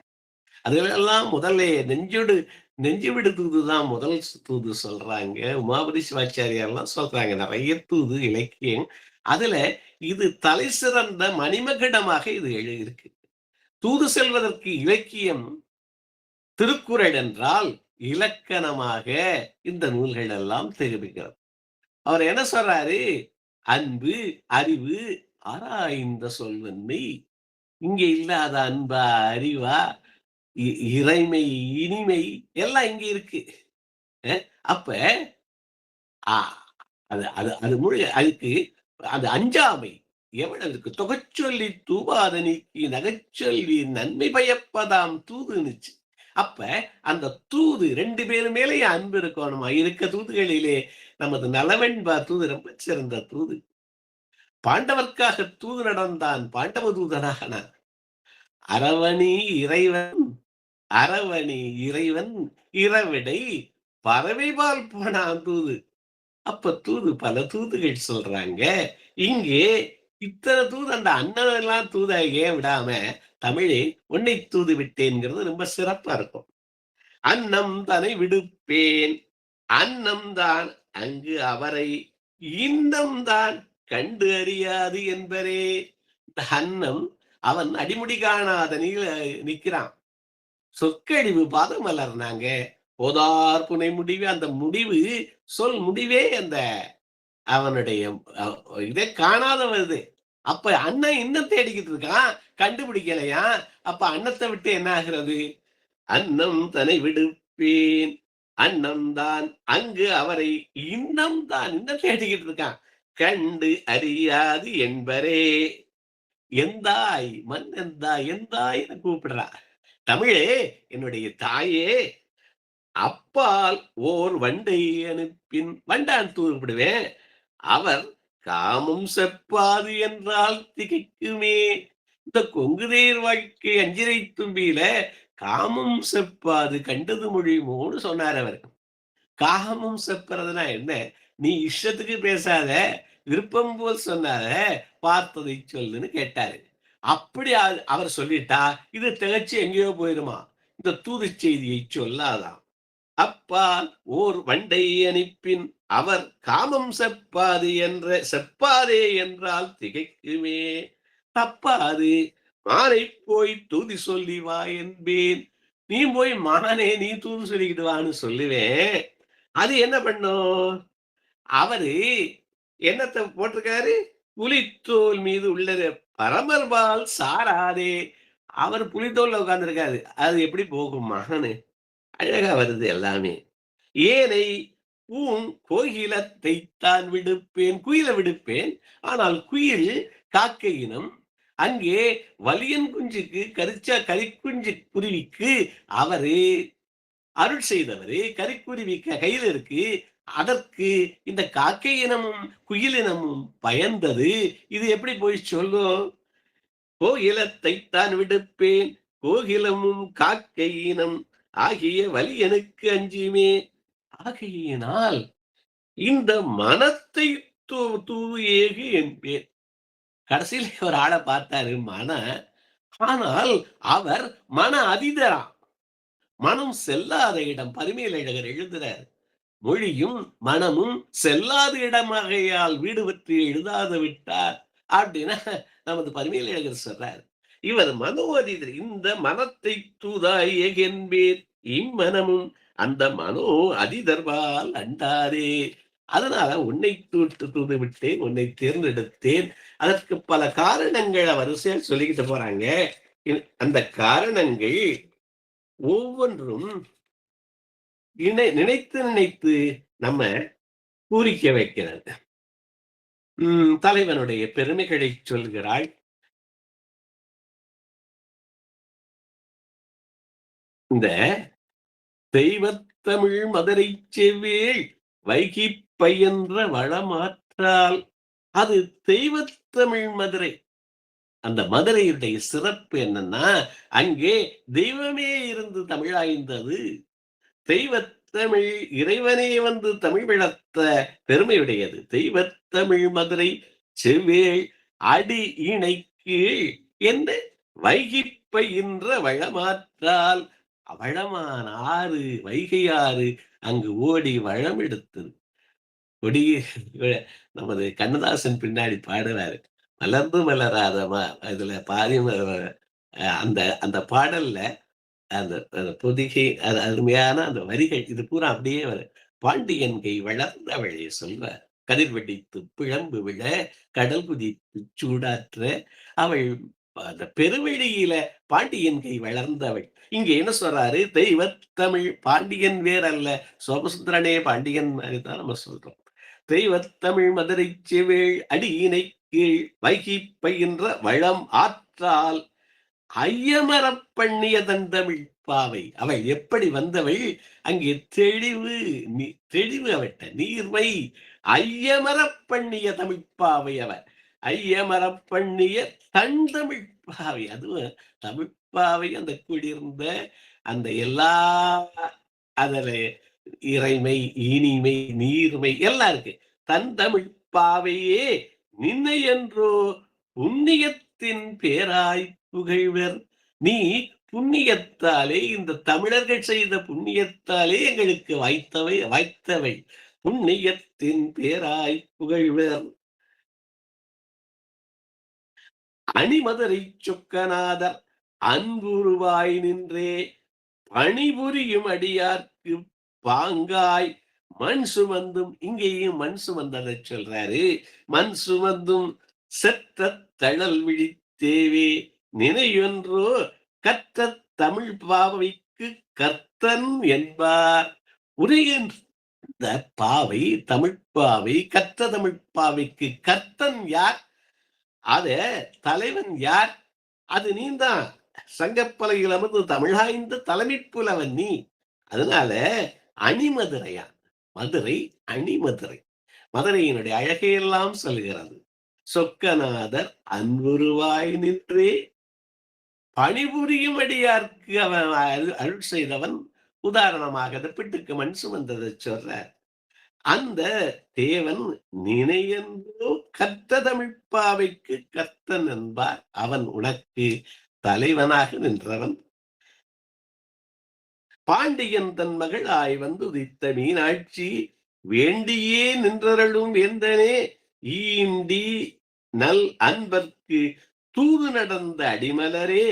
அதுலெல்லாம் முதல்ல நெஞ்சு விடு தூதுதான் முதல் தூது சொல்றாங்க. உமாபதி சிவாச்சாரியார்லாம் சொல்றாங்க நிறைய தூது இலக்கியம். அதுல இது தலை சிறந்த மணிமகுடமாக இது எழுதியிருக்கு. தூது செல்வதற்கு இலக்கியம் திருக்குறள் என்றால் இலக்கணமாக இந்த நூல்கள் எல்லாம் தெரிவிக்கிறது. அவர் என்ன சொல்றாரு, அன்பு, அறிவு, ஆராய்ந்த சொல்வன்மை, இங்க இல்லாத அன்பா, அறிவா, இறைமை, இனிமை எல்லாம் இங்க இருக்கு. அப்ப அது அது அது முழு அதுக்கு அது அஞ்சாமை எவ்வளவு இருக்கு. தொகைச்சொல்லி தூவாத நீக்கி நகைச்சொல்லி நன்மை பயப்பதாம் தூதுன்னுச்சு. அப்ப அந்த தூது 2 பேரும் மேலே அன்பு இருக்கணுமா? இருக்க தூதுகளிலே நமது நலவென்பா தூது ரொம்ப சிறந்த தூது. பாண்டவர்க்காக தூது நடந்தான், பாண்டவ தூதனாகனான். அரவணி இறைவன் இரவிடை பறவைபால் போனான் தூது. அப்ப தூது பல தூதுகள் சொல்றாங்க. இங்கே இத்தனை தூது அந்த அண்ணன் எல்லாம் தூத ஏன் விடாம தமிழே உன்னை தூது விட்டேன்ங்கிறது ரொம்ப சிறப்பா இருக்கும். அன்னம் தனை விடுப்பேன், அன்னம் தான் அங்கு அவரை இன்னம் தான் கண்டு அறியாது என்பரே. இந்த அன்னம் அவன் அடிமுடி காணாத நிக்கிறான். சொற்கழிவு பாதம் மலர்னாங்க. போதார் புனை முடிவு, அந்த முடிவு சொல் முடிவே அந்த அவனுடைய இதை காணாத வருது. அப்ப அண்ணன் இன்னும் தேடிக்கிட்டு இருக்கான், கண்டுபிடிக்கலையா. அப்ப அன்னத்தை விட்டு என்ன ஆகிறது? அன்னம் தனை விடுப்பேன், அன்னம் தான் அங்கு அவரை இன்னம் தான் இன்னும் தேடிக்கிட்டு இருக்கான், கண்டு அறியாது என்பரே. எந்தாய் மண் எந்தாய் கூப்பிடுறா. தமிழே என்னுடைய தாயே, அப்பால் ஓர் வண்டை அனுப்பின், வண்டான் தூர்விடுவேன், அவர் காமம் செப்பாது என்றால் திகைக்குமே. இந்த கொங்குதேர் வாழ்க்கை அஞ்சிரை தும்பியில காமம் செப்பாது கண்டது மொழிமோன்னு சொன்னார் அவர். காமம் செப்புறதுனா என்ன? நீ இஷ்டத்துக்கு பேசாத, விருப்பம் போல் சொன்னாத, பார்த்ததை சொல்லுன்னு கேட்டாரு. அப்படி அவர் சொல்லிட்டா இது திகச்சு எங்கேயோ போயிருமா. இந்த தூது செய்தியை சொல்லாதாம். அப்பால் ஓர் வண்டை அனுப்பின் அவர் காமம் செப்பாதே என்றால் திகைக்குமே. தப்பாது மானை போய் தூதி சொல்லி வா என்பேன். நீ போய் மானே நீ தூது சொல்லிக்கிட்டு வான்னு சொல்லுவேன். அது என்ன பண்ணும்? அவரு என்னத்தை போட்டிருக்காரு? புலித்தோல் மீது உள்ளது பரமர்பால் சாராதே. அவர் புலித்தோல்ல உட்கார்ந்திருக்காரு. அது எப்படி போகும் மகனு? அழகா வருது எல்லாமே. ஏனை கோகிலத்தைத்தான் விடுப்பேன். குயில விடுப்பேன். ஆனால் குயில் காக்கை இனம். அங்கே வலியன் குஞ்சுக்கு கரிக்குஞ்சு குருவிக்கு அவரு அருள் செய்தவரு. கரிக்குருவி கையில் இருக்கு. அதற்கு இந்த காக்கை இனமும் குயில் இனமும் பயந்தது. இது எப்படி போய் சொல்லும்? கோகிலத்தைத்தான் விடுப்பேன். கோகிலமும் காக்கை இனம் ஆகிய வலியனுக்கு அஞ்சுமே. ஆகையினால் இந்த மனத்தை தூது ஏகு என்பேன். கடைசியில் ஒரு ஆளை பார்த்தாரு மன. ஆனால் அவர் மன அதிதராம். மனம் செல்லாத இடம். பரிமேலழகர் எழுதுறார். மொழியும் மனமும் செல்லாத இடமாகையால் வீடு பற்றி எழுதாத விட்டார் அப்படின்னா நமது பரிமேலழகர் சொல்றார். இவர் மனோ அதிதர். இந்த மனத்தை தூதாய் என்பேன். இம்மனமும் அந்த மனோ அதிதர்வால் அண்டாதே. அதனால உன்னை தூது விட்டேன், உன்னை தேர்ந்தெடுத்தேன். அதற்கு பல காரணங்களை வரிசையா சொல்லிக்கிட்டு போறாங்க. அந்த காரணங்கள் ஒவ்வொன்றும் நினைத்து நம்ம பூரிக்க வைக்கிறது. தலைவனுடைய பெருமைகளை சொல்கிறாள். இந்த தெய்வத்தமிழ் மதுரை செவ்வேள் வைகி பயின்ற வளமாற்றால் அது தெய்வத்தமிழ் மதுரை. அந்த மதுரையுடைய சிறப்பு என்னன்னா, அங்கே தெய்வமே இருந்து தமிழாய்ந்தது. தெய்வத்தமிழ் இறைவனே வந்து தமிழ் வளர்த்த பெருமையுடையது. தெய்வத்தமிழ் மதுரை செவ்வேள் அடி இணை கீழ் என்று வைகி பயின்ற வளமாற்றால் வளமான ஆறு வைகை ஆறு அங்கு ஓடி வளம் எடுத்தது. கொடி நமது கண்ணதாசன் பின்னாடி பாடுறாரு. மலர்ந்து மலராதமா இதுல பாதி அந்த அந்த பாடல்ல அந்த பொதிகை அது அருமையான அந்த வரிகள் இது பூரா அப்படியே வரும். பாண்டியன் கை வளர்ந்தவளே சொல்வ கதிர் வெடித்து பிழம்பு விழ கடல் குதித்து சூடாற்ற அவள் அந்த பெருவெளியில பாண்டியன் கை வளர்ந்தவள். இங்க என்ன சொல்றாரு? தெய்வத்தமிழ் பாண்டியன் வேற அல்ல, சோமசுந்தரனே பாண்டியன் மாதிரிதான் நம்ம சொல்றோம். தெய்வத்தமிழ் மதுரை செவ்வேள் அடியினை கீழ் வைகி பயின்ற வளம் ஆற்றால் ஐயமரப் பண்ணிய தந்தமிழ் பாவை. அவள் எப்படி வந்தவள்? அங்கே தெளிவு அவட்ட நீர்மை. ஐயமரப் பண்ணிய தமிழ்ப்பாவை அவள். ஐயமரப் பண்ணிய தந்தமிழ் பாவை. அதுவும் தமிழ்ப்பாவை அந்த குளிர்ந்த அந்த எல்லா அதுல இறைமை இனிமை நீர்மை எல்லாம் இருக்கு. தந்தமிழ் பாவையே நின்னை என்றோ புண்ணியத்தின் பேராய் புகழ்வர். நீ புண்ணியத்தாலே இந்த தமிழர்கள் செய்த புண்ணியத்தாலே எங்களுக்கு வாய்த்தவை புண்ணியத்தின் பேராய் புகழ்வர். அணிமதுரை சொக்கநாதர் அன்புருவாய் நின்றே பணிபுரியும் அடியார்க்கு பாங்காய் மண் சுமந்தும். இங்கேயும் மண் சுமந்ததை சொல்றாரு. மண் சுமந்தும் செத்த தழல் விழித்தேவே நினைவென்றோ கற்ற தமிழ் பாவைக்கு கர்த்தன் என்பார். உரைகின்ற பாவை தமிழ் பாவை கற்ற தமிழ் பாவைக்கு கர்த்தன் யார்? அத தலைவன் யார்? அது நீந்தான். சங்கப்பலகையில் அமர்ந்து தமிழாய்ந்த தலைமை புலவன் நீ. அதனால அணிமதுரையா மதுரை அணிமதுரை. மதுரையினுடைய அழகையெல்லாம் சொல்கிறது. சொக்கநாதர் அன்புருவாய் நின்றே பணிபுரியும் அடியார்க்கு அவன் அருள் செய்தவன். உதாரணமாக பிட்டுக்கு மண் சுமந்ததை சொல்ற அந்த தேவன் நினையென்றோ கற்ற தமிழ்ப்பாவைக்கு கர்த்தன் என்பார். அவன் உனக்கு தலைவனாக நின்றவன். பாண்டியன் தன் மகளாய் வந்துதித்த மீனாட்சி வேண்டியே நின்றருளும் வேந்தனே ஈண்டி நல் அன்பர்க்கு தூது நடந்த அடிமலரே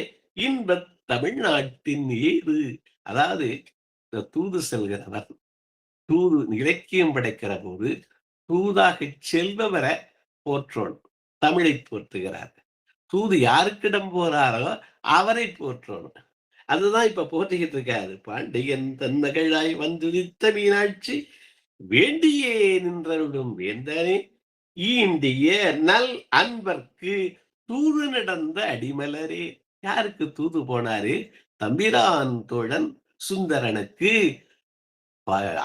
இன்பத் தமிழ்நாட்டின் ஏது. அதாவது இந்த தூது செல்கிறவர், தூது இலக்கியம் படைக்கிற போது தூதாக செல்பவரை போற்றோம், தமிழை போற்றுகிறார். தூது யாருக்கிடம் போறாரோ அவரை போற்றோம். அதுதான் இப்ப போற்றிக்கிட்டு இருக்காரு. பாண்டியன் தன் மகளாய் வந்துதித்த மீனாட்சி வேண்டியே நின்றருளும் வேந்தனே ஈண்டிய நல் அன்பர்க்கு தூது நடந்த அடிமலரே. யாருக்கு தூது போனாரு? தம்பிரான் தோழன் சுந்தரனுக்கு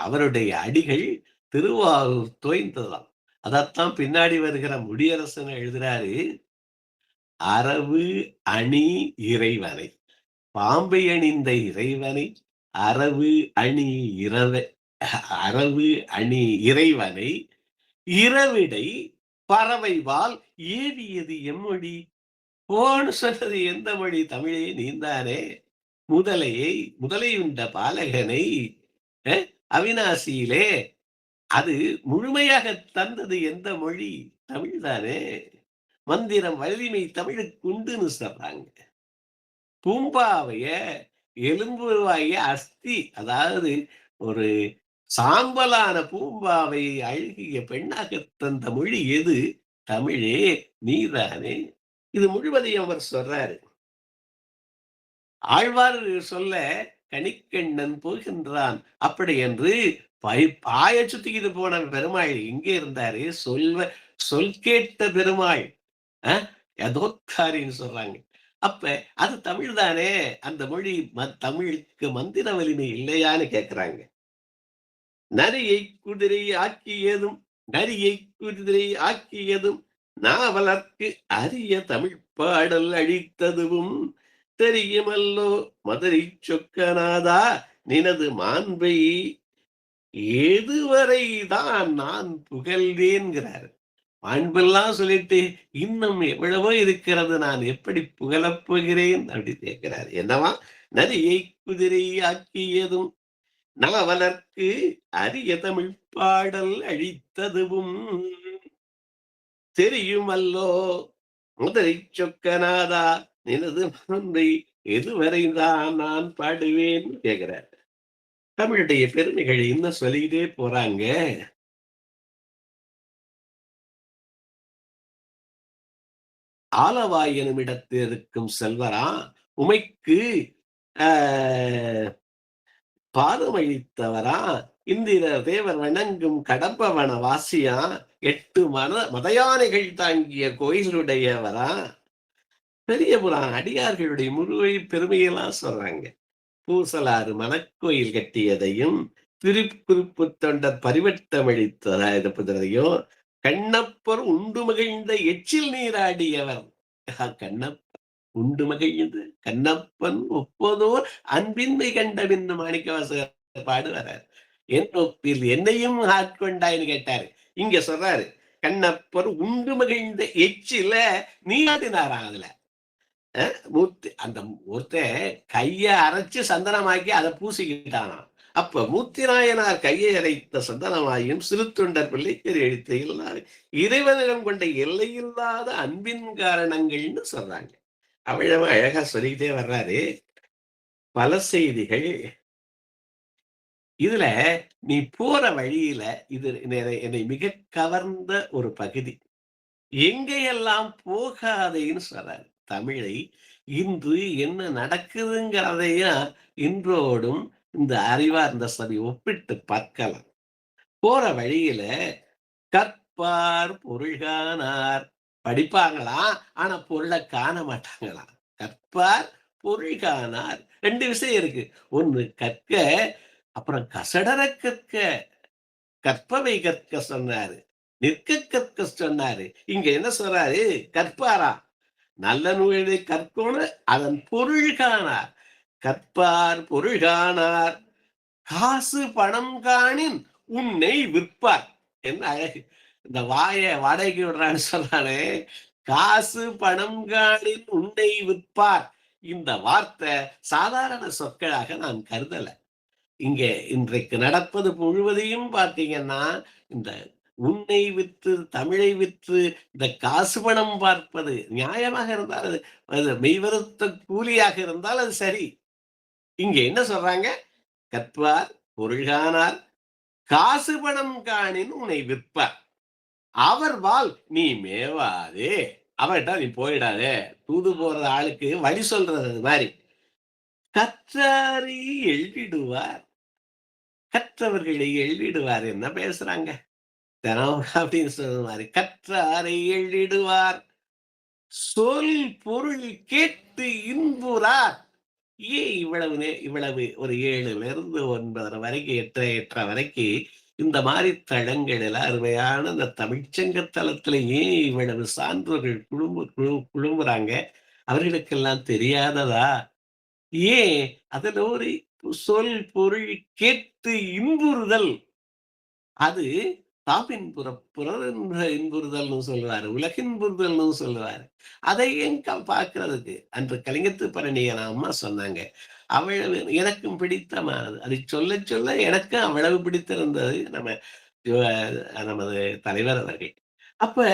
அவருடைய அடிகள் திருவாரூர் தோய்ந்ததாம். அதத்தான் பின்னாடி வருகிற முடியரசன் எழுதுறாரு, அரவு அணி இறைவனை, பாம்பை அணிந்த இறைவனை, அரவு அணி இறைவனை இரவிடை பறவைவால் ஏவியது எம்மொழி. போன்னு சொன்னது எந்த மொழி? தமிழே நீந்தானே. முதலை உண்ட பாலகனை அவிநாசியிலே அது முழுமையாக தந்தது எந்த மொழி? தமிழ்தானே. மந்திரம் வலிமை தமிழுக்கு உண்டுன்னு சொல்றாங்க. பூம்பாவைய எலும்புவாய அஸ்தி, அதாவது ஒரு சாம்பலான பூம்பாவை அழுகிய பெண்ணாக தந்த மொழி எது? தமிழே நீதானே. இது முழுவதையும் அவர் சொல்றாரு. ஆழ்வார் சொல்ல கணிக்கண்ணன் போகின்றான் அப்படி என்று பாய சுத்திக்கிட்டு போன பெருமாள் இங்கே இருந்தாரு. சொல் கேட்ட பெருமாள் யதோத்தாரின்னு சொல்றாங்க. அப்ப அது தமிழ் தானே. அந்த மொழி தமிழுக்கு மந்திர வலிமை இல்லையான்னு கேட்கிறாங்க. நரியை குதிரை ஆக்கியதும் நாவலர்க்கு அரிய தமிழ் பாடல் அழித்ததுவும் தெரியுமல்லோ மதுரை சொக்கநாதா நினது மாண்பை எதுவரைதான் நான் புகழ்வேன்கிறார். மாண்பெல்லாம் சொல்லிட்டு இன்னும் எவ்வளவோ இருக்கிறது, நான் எப்படி புகழப் போகிறேன் அப்படி கேட்கிறார். என்னவா? நரியை குதிரை ஆக்கியதும் நாவலர்க்கு அரிய தமிழ் பாடல் அழித்ததுவும் தெரியுமல்லோ மதுரை சொக்கநாதா நினது மாண்பை எதுவரைதான் நான் பாடுவேன் கேட்கிறார். தமிழுடைய பெருமைகள் இன்னும் சொல்லிக்கிட்டே போறாங்க. ஆலவாய் எனும் இடத்தில் இருக்கும் செல்வரா உமைக்கு பாதமளித்தவரா இந்திர தேவர் வணங்கும் கடம்பவன வாசியா 8 மதயானைகள் தாங்கிய கோயிலுடையவரா. பெரிய புராண அடியார்களுடைய முருகை பெருமையெல்லாம் சொல்றாங்க. பூசலாறு மணக்கோயில் கட்டியதையும் திருக்குறிப்பு தொண்டர் பரிவட்டமளித்ததையும் கண்ணப்பர் உண்டு மகிழ்ந்த எச்சில் நீராடியவர். கண்ணப்பன் உண்டு மகிழ்ந்து கண்ணப்பன் ஒப்பதோர் அன்பின்மை கண்டபின்னு மாணிக்கவாசகர் பாடுவார். என் ஒப்பில் என்னையும் ஆட்கொண்டாயின்னு கேட்டாரு. இங்க சொல்றாரு கண்ணப்பர் உண்டு மகிழ்ந்த எச்சில நீராடினாரா. அதுல அந்த ஒருத்த கைய அரைச்சு சந்தனமாக்கி அதை பூசிக்கிட்டானா. அப்ப மூர்த்திநாயனார் கையை அரைத்த சந்தனமாயும் சிறு தொண்டர் பிள்ளைக்கர் எழுத்த இறைவனிடம் கொண்ட எல்லையில்லாத அன்பின் காரணங்கள்னு சொல்றாங்க. அவ்வளவு அழகா சொல்லிக்கிட்டே வர்றாரு. பல செய்திகள் இதுல நீ போற வழியில இது என்னை மிக கவர்ந்த ஒரு பகுதி. எங்கெல்லாம் போகாதேன்னு சொல்றாரு. தமிழை இன்று என்ன நடக்குதுங்கிறதையும் இன்றோடும் இந்த அறிவார்ந்த சபை ஒப்பிட்டு பார்க்கலாம். போற வழியில கற்பார் பொருள்கானார் படிப்பாங்களாம், ஆனா பொருளை காண மாட்டாங்களாம். கற்பார் பொருள்கானார் 2 விஷயம் இருக்கு. ஒண்ணு கற்க, அப்புறம் கசடர கற்க. கற்பவை கற்க சொன்னாரு, நிற்க கற்க சொன்னாரு. இங்க என்ன சொல்றாரு? கற்பாரா, நல்ல நூலை கற்கணும், அதன் பொருள் காணார். கற்பார் பொருள் காணார் காசு பணம் காணின் உன்னை விற்பார். என்ன அழகு! இந்த வாடகைக்கு விடுறான்னு சொல்றானே, காசு பணம் காணின் உன்னை விற்பார். இந்த வார்த்தை சாதாரண சொற்களாக நான் கருதல. இங்கே இன்றைக்கு நடப்பது முழுவதையும் பார்த்தீங்கன்னா, இந்த உன்னை விற்று, தமிழை விற்று, இந்த காசு பணம் பார்ப்பது நியாயமாக இருந்தால் அது அது மெய்வருத்த கூலியாக இருந்தால் அது சரி. இங்க என்ன சொல்றாங்க? கற்பார், பொருள்காணார், காசு பணம் காணின் உன்னை விற்பார். அவர்பால் நீ மேவாதே. அவர்ட்ட நீ போயிடாதே. தூது போற ஆளுக்கு வழி சொல்றது அது மாரி. கற்றாரை எள்விடுவார். கற்றவர்களை எள்விடுவார். என்ன பேசுறாங்க? தினம் அப்படின்னு சொல்ற மாரி. கற்றாரை எள்விடுவார். சொல் பொருள் கேட்டு இன்புறார். ஏன் இவ்வளவு ஒரு 7லிருந்து 9:30 வரைக்கும் 8:30 வரைக்கும் இந்த மாதிரி தளங்கள் எல்லாம் அருமையான இந்த தமிழ்ச்சங்க தளத்துல ஏன் இவ்வளவு சான்றோர்கள் குழுமுறாங்க? அவர்களுக்கெல்லாம் தெரியாததா? ஏன் அதுல ஒரு சொல் பொருள் கேட்டு இன்புறுதல் அது புறர் இன்புறுதல்னு சொல்லுவாரு, உலகின்புறுதல்னு சொல்லுவாரு. அதை ஏன் பார்க்கிறதுக்கு அன்று கலிங்கத்து பரணியன் அம்மா சொன்னாங்க. அவ்வளவு எனக்கும் பிடித்தமானது. அதை சொல்ல சொல்ல எனக்கும் அவ்வளவு பிடித்திருந்தது நமது தலைவர் அவர்கள். அப்ப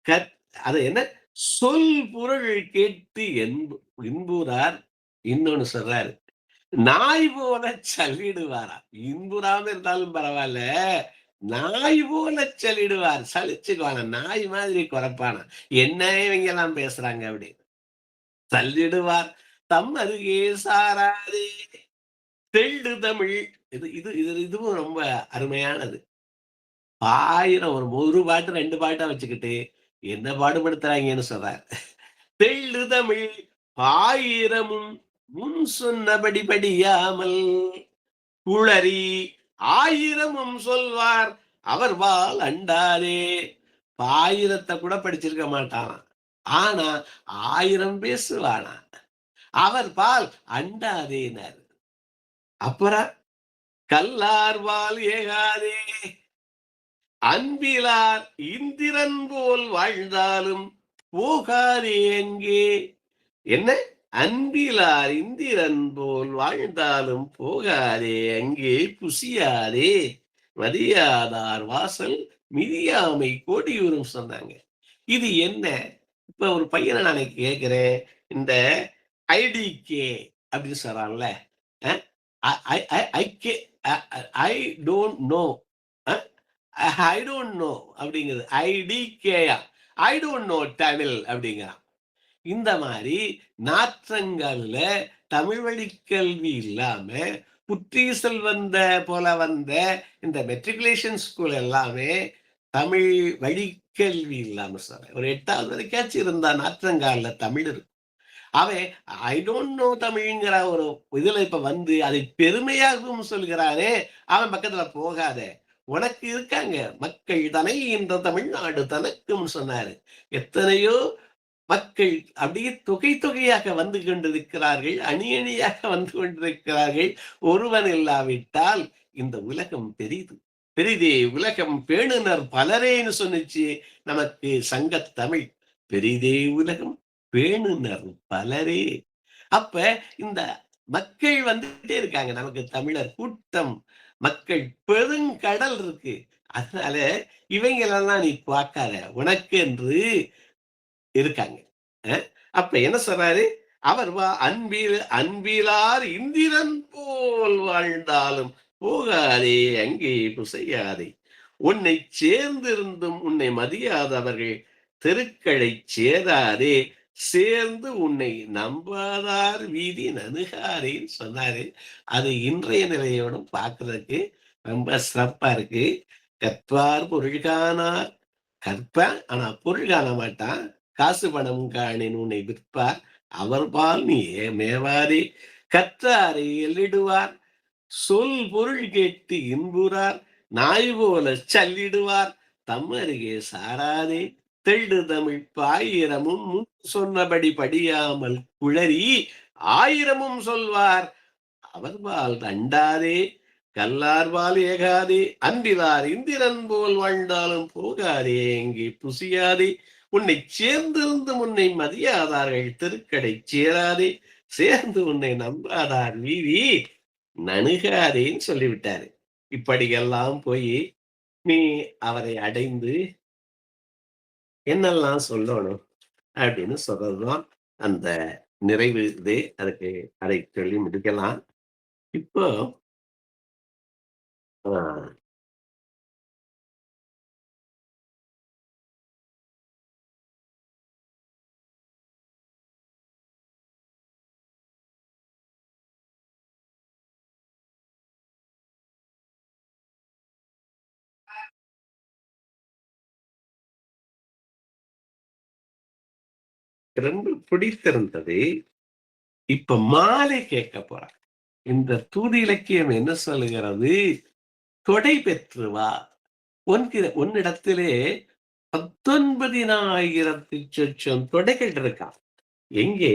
கற் அது என்ன சொல் பொருள் கேட்டு இன்புறார். இன்னொன்னு சொல்றாரு. நாய் போல சலிடுவாராம். இன்புறாம இருந்தாலும் பரவாயில்ல. நாய் போல சலிடுவார். சலிச்சுக்குவானா. நாய் மாதிரி குறைப்பானா. என்ன இவங்க எல்லாம் பேசுறாங்க அப்படின்னு. சல்லிடுவார். தம் அருகே சாராதே. தெள்ளு தமிழ். இதுவும் ரொம்ப அருமையானது. 1000 ஒரு பாட்டு 2 பாட்டா வச்சுக்கிட்டு என்ன பாடுபடுத்துறாங்கன்னு சொல்றார். தெள்ளு தமிழ் 1000மும் முன் சொன்னபடி படியாமல் குளறி 1000மும் சொல்வார் அவர்பால் அண்டாதே. 1000 கூட படிச்சிருக்க மாட்டானா. ஆனா 1000 பேசுவானா. அவர்பால் அண்டாதேனார். அப்புறம் கல்லார்வால் ஏகாதே. அன்பிலார் இந்திரன் போல் வாழ்ந்தாலும் போகாதே அங்கே. என்ன? அன்பிலார் இந்திரன் போல் வாழ்ந்தாலும் போகாதே அங்கே புசியாதே. மதியாதார் வாசல் மிதியாமை கோடியூரும் சொன்னாங்க. இது என்ன? இப்ப ஒரு பையனை நான் கேட்கிறேன். இந்த ஐடிகே அப்படின்னு சொல்றான்ல. I don't know. I don't know அப்படிங்கிறது ஐடிகேயா. ஐ டோன்ட் நோ தமிழ் அப்படிங்கிறான். இந்த மாதிரி நாற்றங்கள்ல தமிழ் வழி கல்வி இல்லாம புற்றீசல் வந்த இந்த மெட்ரிகுலேஷன் ஸ்கூல் எல்லாமே தமிழ் வழி கல்வி இல்லாம சொல்றேன். ஒரு 8வது வரைக்காச்சும் இருந்தா நாற்றங்கால்ல தமிழ் இருக்கும். அவன் ஐ டோன்ட் நோ தமிழ்ங்கிற ஒரு இதுல இப்ப வந்து அதை பெருமையாகவும் சொல்கிறானே, அவன் பக்கத்துல போகாத. உனக்கு இருக்காங்க மக்கள் தனை என்ற தமிழ்நாடு தனக்கும் சொன்னாரு. எத்தனையோ மக்கள் அப்படியே தொகையாக வந்து கொண்டிருக்கிறார்கள். அணி அணியாக வந்து கொண்டிருக்கிறார்கள். ஒருவன் இல்லாவிட்டால் இந்த உலகம் பெரிதே உலகம் பேணுனர் பலரேன்னு சொன்னிச்சு நமக்கு சங்கத்தமிழ். பெரிதே உலகம் பேணுனர் பலரே. அப்ப இந்த மக்கள் வந்துட்டே இருக்காங்க. நமக்கு தமிழர் கூட்டம், மக்கள் பெருங்கடல் இருக்கு. அதனால இவங்களெல்லாம் நீ பார்க்காத. உனக்கு என்று இருக்காங்க. அப்ப என்ன சொல்றாரு? அவர் அன்பிலார் இந்திரன் போல் வாழ்ந்தாலும் போகாதே அங்கே புசையாதே. உன்னை சேர்ந்திருந்தும் உன்னை மதியாதவர்கள் தெருக்களை சேராதே. சேர்ந்து உன்னை நம்பாதார் வீதி நணுகாரேன்னு சொன்னாரு. அது இன்றைய நிலையோடும் பார்க்கறதுக்கு ரொம்ப சிறப்பா இருக்கு. கற்பார் பொருள்கானார். கற்பான் ஆனா பொருள் காண மாட்டான். காசு பணம் காணின் உன்னை விற்பார். அவர்பால் நீ மேவாதே. கற்றாரை எல்லிடுவார். சொல் பொருள் கேட்டு இன்புறார். நாய் போல சல்லிடுவார். தம் அருகே சாராதே. தெள்ளு தமிழ் 1000மும் முன் சொன்னபடி படியாமல் குளறி 1000மும் சொல்வார் அவர்பால் அண்டாதே. கல்லார்வால் ஏகாதே. அன்பிலார் இந்திரன் போல் வாழ்ந்தாலும் போகாதே எங்கே புசியாதே. உன்னை சேர்ந்திருந்து உன்னை மதியாதார்கள் தெருக்கடை சேராதே. சேர்ந்து உன்னை நம்பாதார் வீதி நணுகாதேன்னு சொல்லிவிட்டாரு. இப்படியெல்லாம் போய் நீ அவரை அடைந்து என்னெல்லாம் சொல்லணும் அப்படின்னு சொல்றதுதான் அந்த நிறைவு இது. அதுக்கு அதை சொல்லி முடிக்கலாம். இப்போ ஆ, ரொம்ப பிடித்திருந்தது. இப்ப மாலை கேட்க போறான். இந்த தூது இலக்கியம் என்ன சொல்லுகிறது? தொடை பெற்று வா. உன்னிடத்திலே 19,000 சொச்சம் தொடைகள் இருக்காம். எங்கே?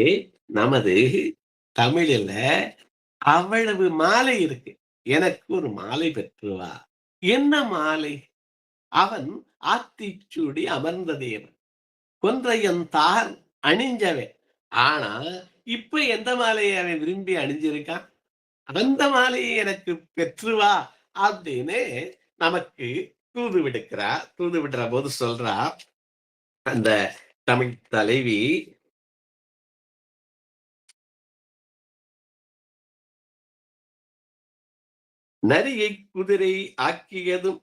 நமது தமிழில அவ்வளவு மாலை இருக்கு. எனக்கு ஒரு மாலை பெற்று வா. என்ன மாலை? அவன் ஆத்திச்சூடி அமர்ந்த தேவன், கொன்றையந்தார் அணிஞ்சவன். ஆனா இப்ப எந்த மாலையை அவன் விரும்பி அணிஞ்சிருக்கான்? அந்த மாலையை எனக்கு பெற்று வா அப்படின்னு நமக்கு தூது விடுக்கிறா. தூது விடுற போது சொல்றா அந்த தமிழ் தலைவி, நரியை குதிரை ஆக்கியதும்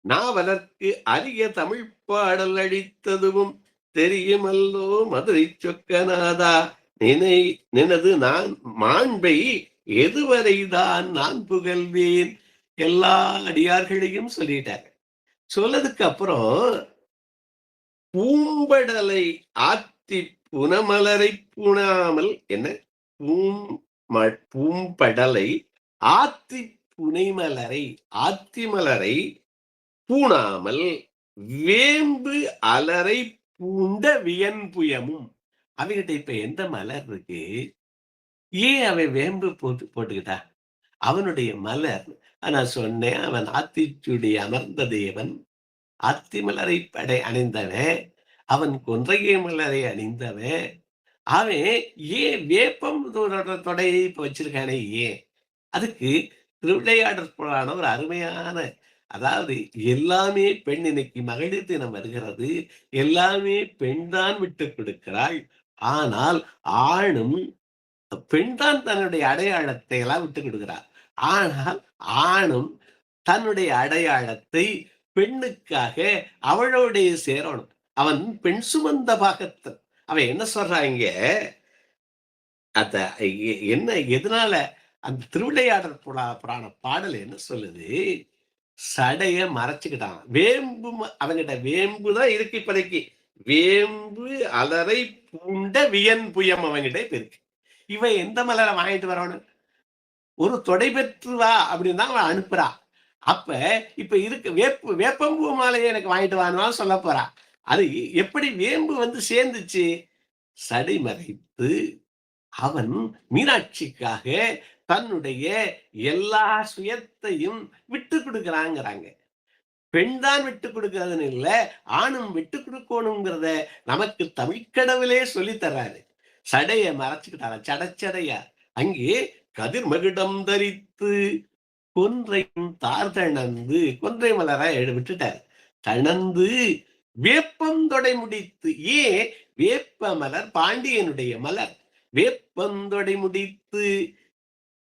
நாவலர்க்கு அரிய தமிழ் பாடல் அளித்ததும் தெரியுமல்லோ மதுரை சொக்கநாதா, நினை நினது நான் மாண்பை எதுவரைதான் நான் புகழ்வேன். எல்லா அடியார்களையும் சொல்லிட்டாங்க. சொல்லதுக்கு அப்புறம் பூம்படலை ஆத்தி புனமலரை பூணாமல் என்ன பூம்படலை ஆத்தி புனைமலரை ஆத்தி மலரை பூணாமல் வேம்பு அலரை பூண்ட வியன்புயமும். அவகிட்ட இப்ப எந்த மலர் இருக்கு? ஏன் அவன் வேம்பு போட்டுக்கிட்டா? அவனுடைய மலர் நான் சொன்னேன், அவன் ஆத்திச்சூடி அமர்ந்த தேவன், ஆத்தி மலரை படை அணிந்தவன், அவன் கொன்றைய மலரை அணிந்தவன். அவன் ஏன் வேப்பம் தொடையை இப்ப வச்சிருக்கானே ஏன்? அதுக்கு திருவிளையாடற் புராணம் ஒரு அருமையான, அதாவது எல்லாமே பெண், இன்னைக்கு மகளிர் தினம் வருகிறது, எல்லாமே பெண் தான் விட்டுக் கொடுக்கிறாள். ஆனால் ஆணும் பெண் தான் தன்னுடைய அடையாளத்தை எல்லாம் விட்டுக் கொடுக்கிறார். ஆனால் ஆணும் தன்னுடைய அடையாளத்தை பெண்ணுக்காக அவளோடைய சேரணும். அவன் பெண் சுமந்த பாகத்தன். அவன் என்ன சொல்றாங்க? அத என்ன எதனால அந்த திருவிளையாடல் புராண பாடல் என்ன சொல்லுது? சடைய மறைச்சுக்கிட்டான். வேம்பு அவங்கிட்ட வேம்பு தான் இருக்கு இப்பதைக்கு. வேம்பு அலரை பூண்ட வியன்புயம் அவங்கிட்ட இப்ப இருக்கு. இவன் எந்த மலரை வாங்கிட்டு வரணும்? ஒரு தொடை பெற்று வா அப்படின்னு தான் அவன் அனுப்புறா. அப்ப இப்ப இருக்கு வேப்பம்பூ மாலையை எனக்கு வாங்கிட்டு வான்னு சொல்ல போறா. அது எப்படி வேம்பு வந்து சேர்ந்துச்சு? சடை மறைத்து அவன் மீனாட்சிக்காக தன்னுடைய எல்லா சுயத்தையும் விட்டு கொடுக்கிறாங்கிறாங்க. பெண் தான் விட்டு கொடுக்கிறதுன்னு இல்ல, ஆணும் விட்டு கொடுக்கணுங்கிறத நமக்கு தமிழ்க்கடவுளே சொல்லி தர்றாரு. சடைய மறைச்சுக்கிட்டார சடச்சடையா. அங்கே கதிர் மகுடம் தரித்து கொன்றையும் தார் தணந்து, கொன்றை மலரா விட்டுட்டாரு. தணந்து வேப்பந்தொடை முடித்து. ஏன்? வேப்ப மலர் பாண்டியனுடைய மலர். வேப்பந்தொடை முடித்து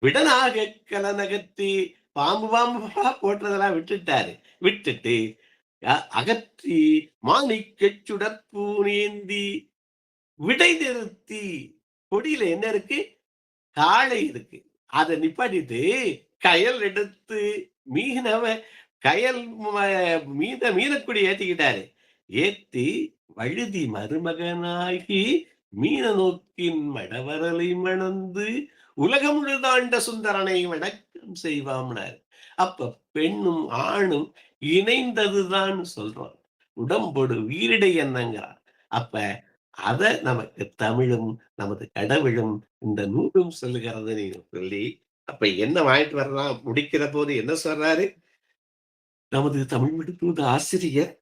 விடனாக கலநகர்த்தி பாம்பு போட்டதெல்லாம் விட்டுட்டாரு. விட்டுட்டு அகற்றி மாணிக்க சுடற்பூனேந்தி விடை நிறுத்தி. கொடியில என்ன இருக்கு? காளை இருக்கு. அதை நிப்பாட்டிட்டு கயல் எடுத்து மீனவ கயல் மீனக்குடி ஏத்திக்கிட்டாரு. ஏத்தி வழுதி மருமகனாகி மீன நோக்கின் மடவரலை மணந்து உலகம் முழுதாண்ட சுந்தரனை வணக்கம் செய்வாம்னார். அப்ப பெண்ணும் ஆணும் இணைந்ததுதான் சொல்றோம். உடம்போடு வீரிடை என்னங்கிறார். அப்ப அத நமக்கு தமிழும் நமது கடவுளும் இந்த நூலும் சொல்லுகிறது நீங்க சொல்லி, அப்ப என்ன வாங்கிட்டு வரலாம்? முடிக்கிற போது என்ன சொல்றாரு? நமது தமிழ் விடுதூது ஆசிரியர்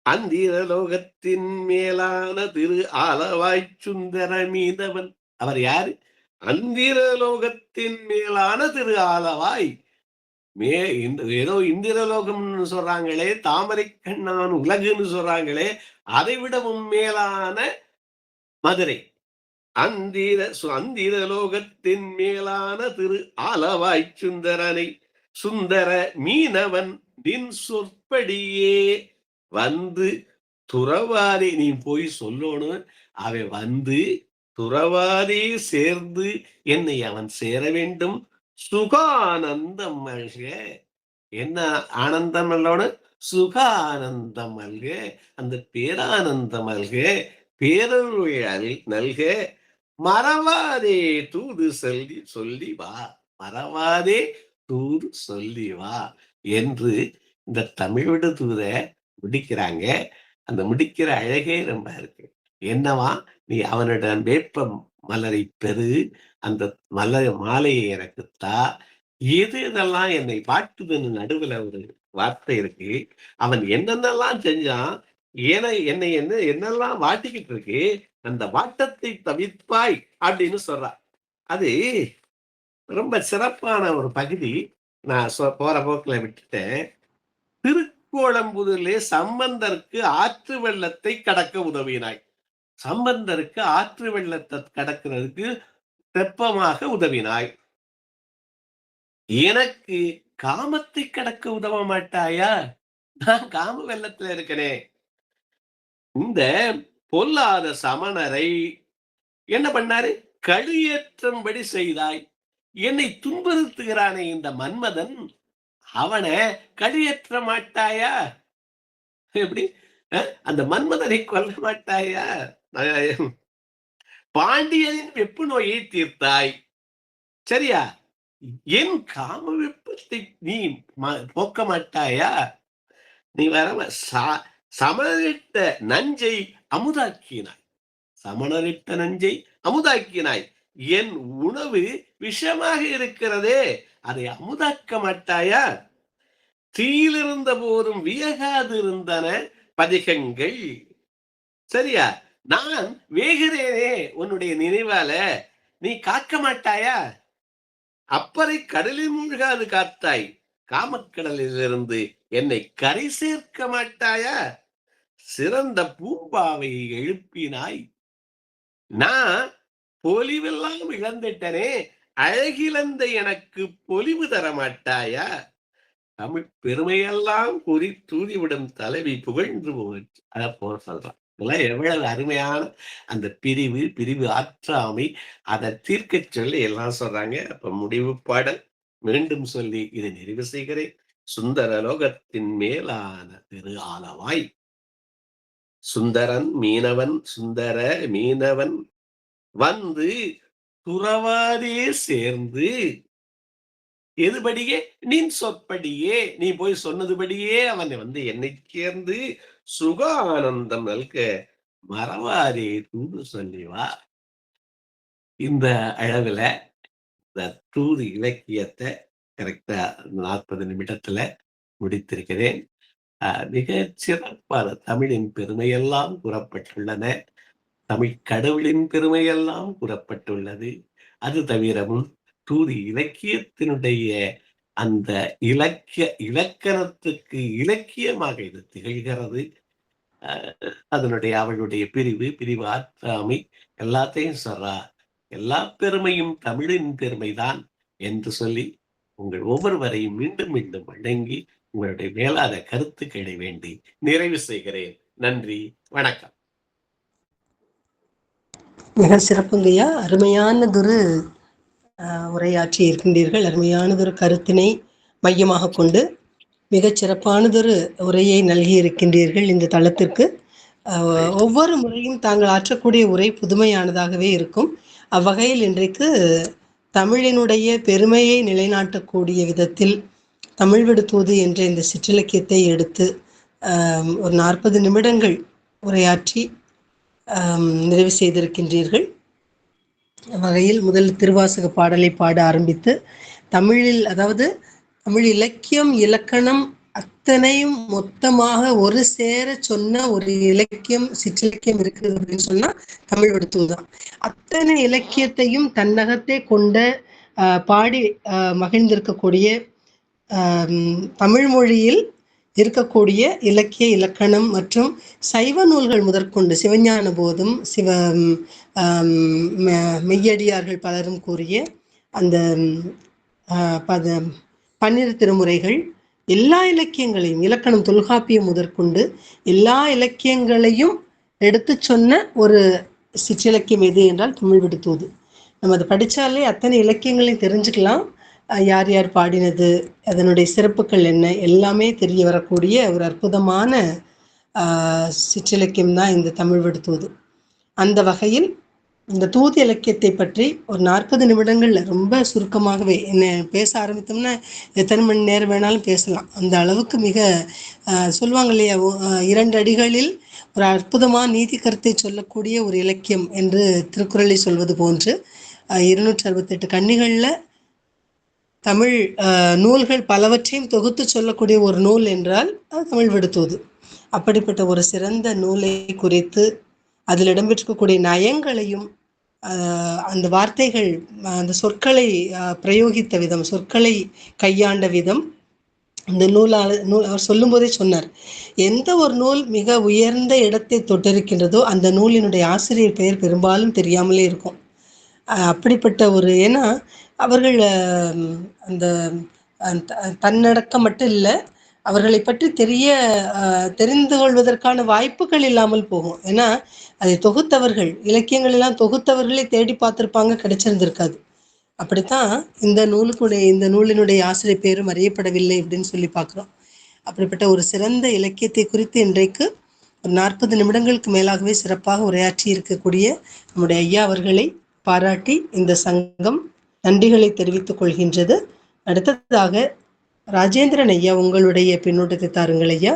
அந்திரலோகத்தின் மேலான திரு ஆலவாய் சுந்தர மீனவன். அவர் யாரு? அந்திரலோகத்தின் மேலான திரு ஆலவாய். ஏதோ இந்திரலோகம்னு சொல்றாங்களே, தாமரை கண்ணான் உலகுன்னு சொல்றாங்களே, அதை விடவும் மேலான மதுரை. அந்திரலோகத்தின் மேலான திரு ஆலவாய் சுந்தரனை சுந்தர மீனவன் நின் சொற்படியே வந்து துறவாதே. நீ போய் சொல்லணும், அவன் வந்து துறவாதே சேர்ந்து என்னை அவன் சேர வேண்டும். சுகானந்தம் அல்க. என்ன ஆனந்தம் அல்லோடு? சுகானந்தம் அல்க. அந்த பேரானந்தம் அல்க, பேரருள் நல்க. மறவாதே தூது சொல்லி வா, மறவாதே தூது சொல்லி வா என்று இந்த தமிழ் விடு தூத முடிக்கிறாங்க. அந்த முடிக்கிற அழகே ரொம்ப இருக்கு. என்னவா, நீ அவனிடம் வேப்ப மலரை பெறு, அந்த மலர் மாலையை எனக்கு தா, எது இதெல்லாம் என்னை வாட்டுதுன்னு நடுவுல ஒரு வார்த்தை இருக்கு. அவன் என்னென்னலாம் செஞ்சான், என்னை என்னெல்லாம் வாட்டிக்கிட்டு இருக்கு, அந்த வாட்டத்தை தவிர்ப்பாய் அப்படின்னு சொல்றான். அது ரொம்ப சிறப்பான ஒரு பகுதி. நான் போற போக்குல விட்டுட்டேன். திருக்கோளம்புதூரிலே சம்பந்தருக்கு ஆற்று வெள்ளத்தை கடக்க உதவினாய். சம்பந்தருக்கு ஆற்று வெள்ளத்தை கடக்கிறதுக்கு தெப்பமாக உதவினாய். எனக்கு காமத்தை கடக்க உதவ மாட்டாயா? நான் காம வெள்ளத்துல இருக்கனே. இந்த பொல்லாத சமணரை என்ன பண்ணாரு? கழியேற்றும்படி செய்தாய். என்னை துன்புறுத்துகிறானே இந்த மன்மதன், அவனை கழியேற்ற மாட்டாயா? எப்படி? அந்த மன்மதனை கொல்ல மாட்டாயா? பாண்டியனின் வெப்பு நோயை தீர்த்தாய். சரியா? என் காம வெப்பத்தை நீ போக்க மாட்டாயா? நீ வர சமணரிட்ட நஞ்சை அமுதாக்கினாய். சமணரிட்ட நஞ்சை அமுதாக்கினாய். என் உணவு விஷமாக இருக்கிறதே, அதை அமுதாக்க மாட்டாயா? தீயிலிருந்த போதும் வியகாது இருந்தன பதிகங்கள். சரியா? நான் வேகிறேனே உன்னுடைய நினைவால, நீ காக்க மாட்டாயா? அப்பறை கடலில் மூழ்காது காத்தாய். காமக்கடலிலிருந்து என்னை கரை சேர்க்க மாட்டாயா? சிறந்த பூம்பாவையை எழுப்பினாய். நான் பொலிவெல்லாம் இழந்துட்டனே, அழகிழந்த எனக்கு பொலிவு தர மாட்டாயா? தமிழ் பெருமையெல்லாம் கூறி தூதிவிடும் தலைவி புகழ்ந்து போச்சு. அத போல சொல்றான். இதெல்லாம் எவ்வளவு அருமையான அந்த பிரிவு ஆற்றாமை, அதை தீர்க்க சொல்லி எல்லாம் சொல்றாங்க. அப்ப முடிவு பாடல் மீண்டும் சொல்லி இதை நிறைவு செய்கிறேன். சுந்தர லோகத்தின் மேலான திரு ஆலவாய். சுந்தர மீனவன் வந்து துறவாதே சேர்ந்து, எதுபடியே? நின் சொற்படியே, நீ போய் சொன்னதுபடியே அவனை வந்து என்னை சேர்ந்து சுகானந்தம் நல்க மறவாதே தூது சொல்லி வா. இந்த அளவுல இந்த தூது இலக்கியத்தை கரெக்டா 40 நிமிடத்துல முடித்திருக்கிறேன். மிக சிறப்பான தமிழின் பெருமையெல்லாம் கூறப்பட்டுள்ளன. தமிழ் கடவுளின் பெருமையெல்லாம் கூறப்பட்டுள்ளது. அது தவிரவும் தூது இலக்கியத்தினுடைய அந்த இலக்கணத்துக்கு இலக்கியமாக இது திகழ்கிறது. அதனுடைய அவளுடைய பிரிவு ஆற்றாமை எல்லாத்தையும் சொல்றா. எல்லா பெருமையும் தமிழின் பெருமைதான் என்று சொல்லி உங்கள் ஒவ்வொருவரையும் மீண்டும் மீண்டும் வணங்கி உங்களுடைய மேலான கருத்துக்களை வேண்டி நிறைவு செய்கிறேன். நன்றி, வணக்கம். மிக சிறப்புங்கய்யா. அருமையானதொரு உரையாற்றி இருக்கின்றீர்கள். அருமையானதொரு கருத்தினை மையமாக கொண்டு மிகச் சிறப்பானதொரு உரையை நல்கி இருக்கின்றீர்கள் இந்த தளத்திற்கு. ஒவ்வொரு முறையும் தாங்கள் ஆற்றக்கூடிய உரை புதுமையானதாகவே இருக்கும். அவ்வகையில் இன்றைக்கு தமிழினுடைய பெருமையை நிலைநாட்டக்கூடிய விதத்தில் தமிழ் விடு தூது என்ற இந்த சிற்றிலக்கியத்தை எடுத்து ஒரு 40 நிமிடங்கள் உரையாற்றி நிறைவு செய்திருக்கின்றீர்கள். வகையில் முதல் திருவாசக பாடலை பாட ஆரம்பித்து தமிழில், அதாவது தமிழ் இலக்கியம், இலக்கணம் அத்தனையும் மொத்தமாக ஒரு சேர சொன்ன ஒரு இலக்கியம், சிற்றிலக்கியம் இருக்குது அப்படின்னு சொன்னா தமிழ் வடுத்தூது தான். அத்தனை இலக்கியத்தையும் தன்னகத்தே கொண்ட பாடி மகிழ்ந்திருக்கக்கூடிய தமிழ் மொழியில் இருக்கக்கூடிய இலக்கிய இலக்கணம் மற்றும் சைவ நூல்கள் முதற்கொண்டு சிவஞான போதும் மெய்யடியார்கள் பலரும் கூறிய அந்த பன்னிரு திருமுறைகள், எல்லா இலக்கியங்களையும், இலக்கணம் தொல்காப்பியம் முதற்கொண்டு எல்லா இலக்கியங்களையும் எடுத்து சொன்ன ஒரு சிற்றிலக்கியம் எது என்றால் தமிழ் வடுத்தூது. நம்ம அதை படித்தாலே அத்தனை இலக்கியங்களையும் தெரிஞ்சுக்கலாம். யார் யார் பாடினது, அதனுடைய சிறப்புகள் என்ன, எல்லாமே தெரிய வரக்கூடிய ஒரு அற்புதமான சிற்றிலக்கியம் தான் இந்த தமிழ் வடுத்தூது. அந்த வகையில் இந்த தூது இலக்கியத்தை பற்றி ஒரு 40 நிமிடங்கள்ல ரொம்ப சுருக்கமாகவே, என்ன பேச ஆரம்பித்தோம்னா எத்தனை மணி நேரம் வேணாலும் பேசலாம். அந்த அளவுக்கு மிக சொல்லுவாங்க இல்லையா, 2 அடிகளில் ஒரு அற்புதமான நீதி கருத்தை சொல்லக்கூடிய ஒரு இலக்கியம் என்று திருக்குறளை சொல்வது போன்று 268 கன்னிகளில் தமிழ் நூல்கள் பலவற்றையும் தொகுத்து சொல்லக்கூடிய ஒரு நூல் என்றால் அது தமிழ் வடுத்தூது. அப்படிப்பட்ட ஒரு சிறந்த நூலை குறித்து அதில் இடம்பெற்றிருக்கக்கூடிய நயங்களையும் அந்த வார்த்தைகள், அந்த சொற்களை பிரயோகித்த விதம், சொற்களை கையாண்ட விதம், இந்த நூல் அவர் சொல்லும் போதே சொன்னார், எந்த ஒரு நூல் மிக உயர்ந்த இடத்தை தொட்டிருக்கின்றதோ அந்த நூலினுடைய ஆசிரியர் பெயர் பெரும்பாலும் தெரியாமலே இருக்கும். அப்படிப்பட்ட ஒரு, ஏன்னா அவர்கள் அந்த தன்னடக்கம் மட்டும் இல்லை, அவர்களை பற்றி தெரிந்து கொள்வதற்கான வாய்ப்புகள் இல்லாமல் போகும். ஏன்னா அதை தொகுத்தவர்கள், இலக்கியங்கள் எல்லாம் தொகுத்தவர்களே தேடி பார்த்துருப்பாங்க, கிடைச்சிருந்திருக்காது. அப்படித்தான் இந்த நூலினுடைய ஆசிரியர் பேரும் அறியப்படவில்லை அப்படின்னு சொல்லி பார்க்குறோம். அப்படிப்பட்ட ஒரு சிறந்த இலக்கியத்தை குறித்து இன்றைக்கு ஒரு 40 நிமிடங்களுக்கு மேலாகவே சிறப்பாக உரையாற்றி இருக்கக்கூடிய நம்முடைய ஐயா அவர்களை பாராட்டி இந்த சங்கம் நன்றிகளை தெரிவித்துக் கொள்கின்றது. அடுத்ததாக ராஜேந்திரன் ஐயா, உங்களுடைய பின்னூட்டத்தை தாருங்கள் ஐயா.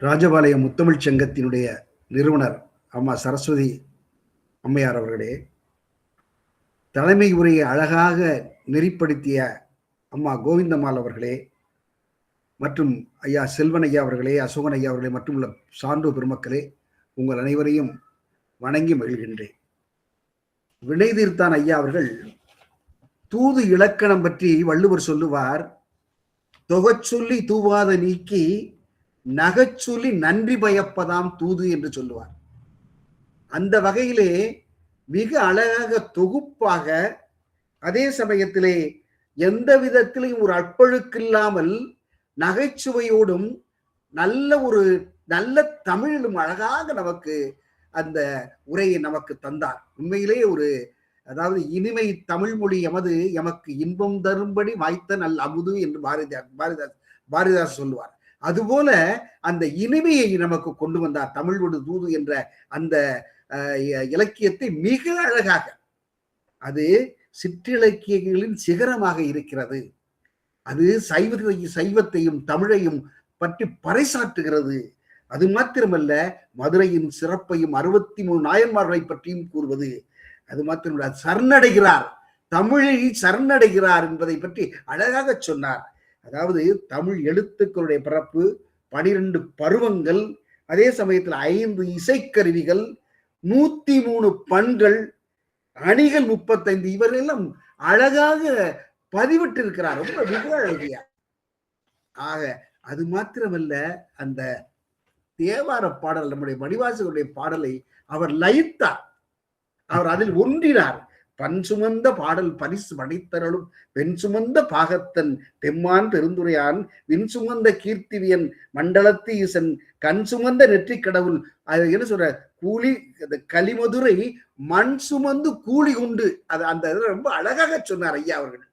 ராஜபாளையம் முத்தமிழ் சங்கத்தினுடைய நிறுவனர் அம்மா சரஸ்வதி அம்மையார் அவர்களே, தலைமை உரையை அழகாக நெறிப்படுத்திய அம்மா கோவிந்தம்மாள் அவர்களே, மற்றும் ஐயா செல்வன் ஐயா அவர்களே, அசோகன் ஐயா அவர்களே, மற்றும் உள்ள சான்றோர் பெருமக்களே, உங்கள் அனைவரையும் வணங்கி மகிழ்கின்றேன். வினை தீர்த்தான் ஐயா அவர்கள் தூது இலக்கணம் பற்றி வள்ளுவர் சொல்லுவார், தொகச்சொல்லி தூவாத நீக்கி நகச்சொல்லி நன்றி பயப்பதாம் தூது என்று சொல்லுவார். அந்த வகையிலே மிக அழகாக தொகுப்பாக, அதே சமயத்திலே எந்த விதத்திலையும் ஒரு அற்பழுக்கில்லாமல் நகைச்சுவையோடும் நல்ல தமிழிலும் அழகாக நமக்கு அந்த உரையை நமக்கு தந்தார். உண்மையிலே அதாவது இனிமை தமிழ் மொழி எமக்கு இன்பம் தரும்படி வாய்த்த நல் அமுது என்று பாரதிதாசன் சொல்லுவார். அதுபோல அந்த இனிமையை நமக்கு கொண்டு வந்தார். தமிழ் வடுத்தூது என்ற அந்த இலக்கியத்தை மிக அழகாக, அது சிற்றிலக்கியங்களின் சிகரமாக இருக்கிறது. அது சைவத்தையும் தமிழையும் பற்றி பறைசாற்றுகிறது. அது மாத்திரமல்ல, மதுரையின் சிறப்பையும் 63 நாயன்மார்களை பற்றியும் கூறுவது. அது மாத்திரமல்ல, சரணடைகிறார், தமிழை சரணடைகிறார் என்பதை பற்றி அழகாக சொன்னார். அதாவது தமிழ் எழுத்துக்களுடைய பிறப்பு, 12 பருவங்கள், அதே சமயத்தில் 5 இசைக்கருவிகள், 103 பண்கள், அணிகள் 35, இவரெல்லாம் அழகாக பதிவிட்டு இருக்கிறார். ரொம்ப மிக அழகியா. ஆக அது மாத்திரமல்ல, அந்த தேவார பாடல், நம்முடைய மணிவாசகருடைய பாடலை அவர் லயித்தார், அவர் அதில் ஒன்றினார். பண் சுமந்த பாடல் பரிசு படைத்தரலும் பெண் சுமந்த பாகத்தன் பெம்மான் பெருந்துரையான் விண் சுமந்த கீர்த்திவியன் மண்டலத்து ஈசன் கண் சுமந்த நெற்றி கடவுள். அது என்ன சொல்ற, கூலி கலிமதுரை மண் சுமந்து கூலி கொண்டு, அது அந்த ரொம்ப அழகாக சொன்னார் ஐயா அவர்கள்.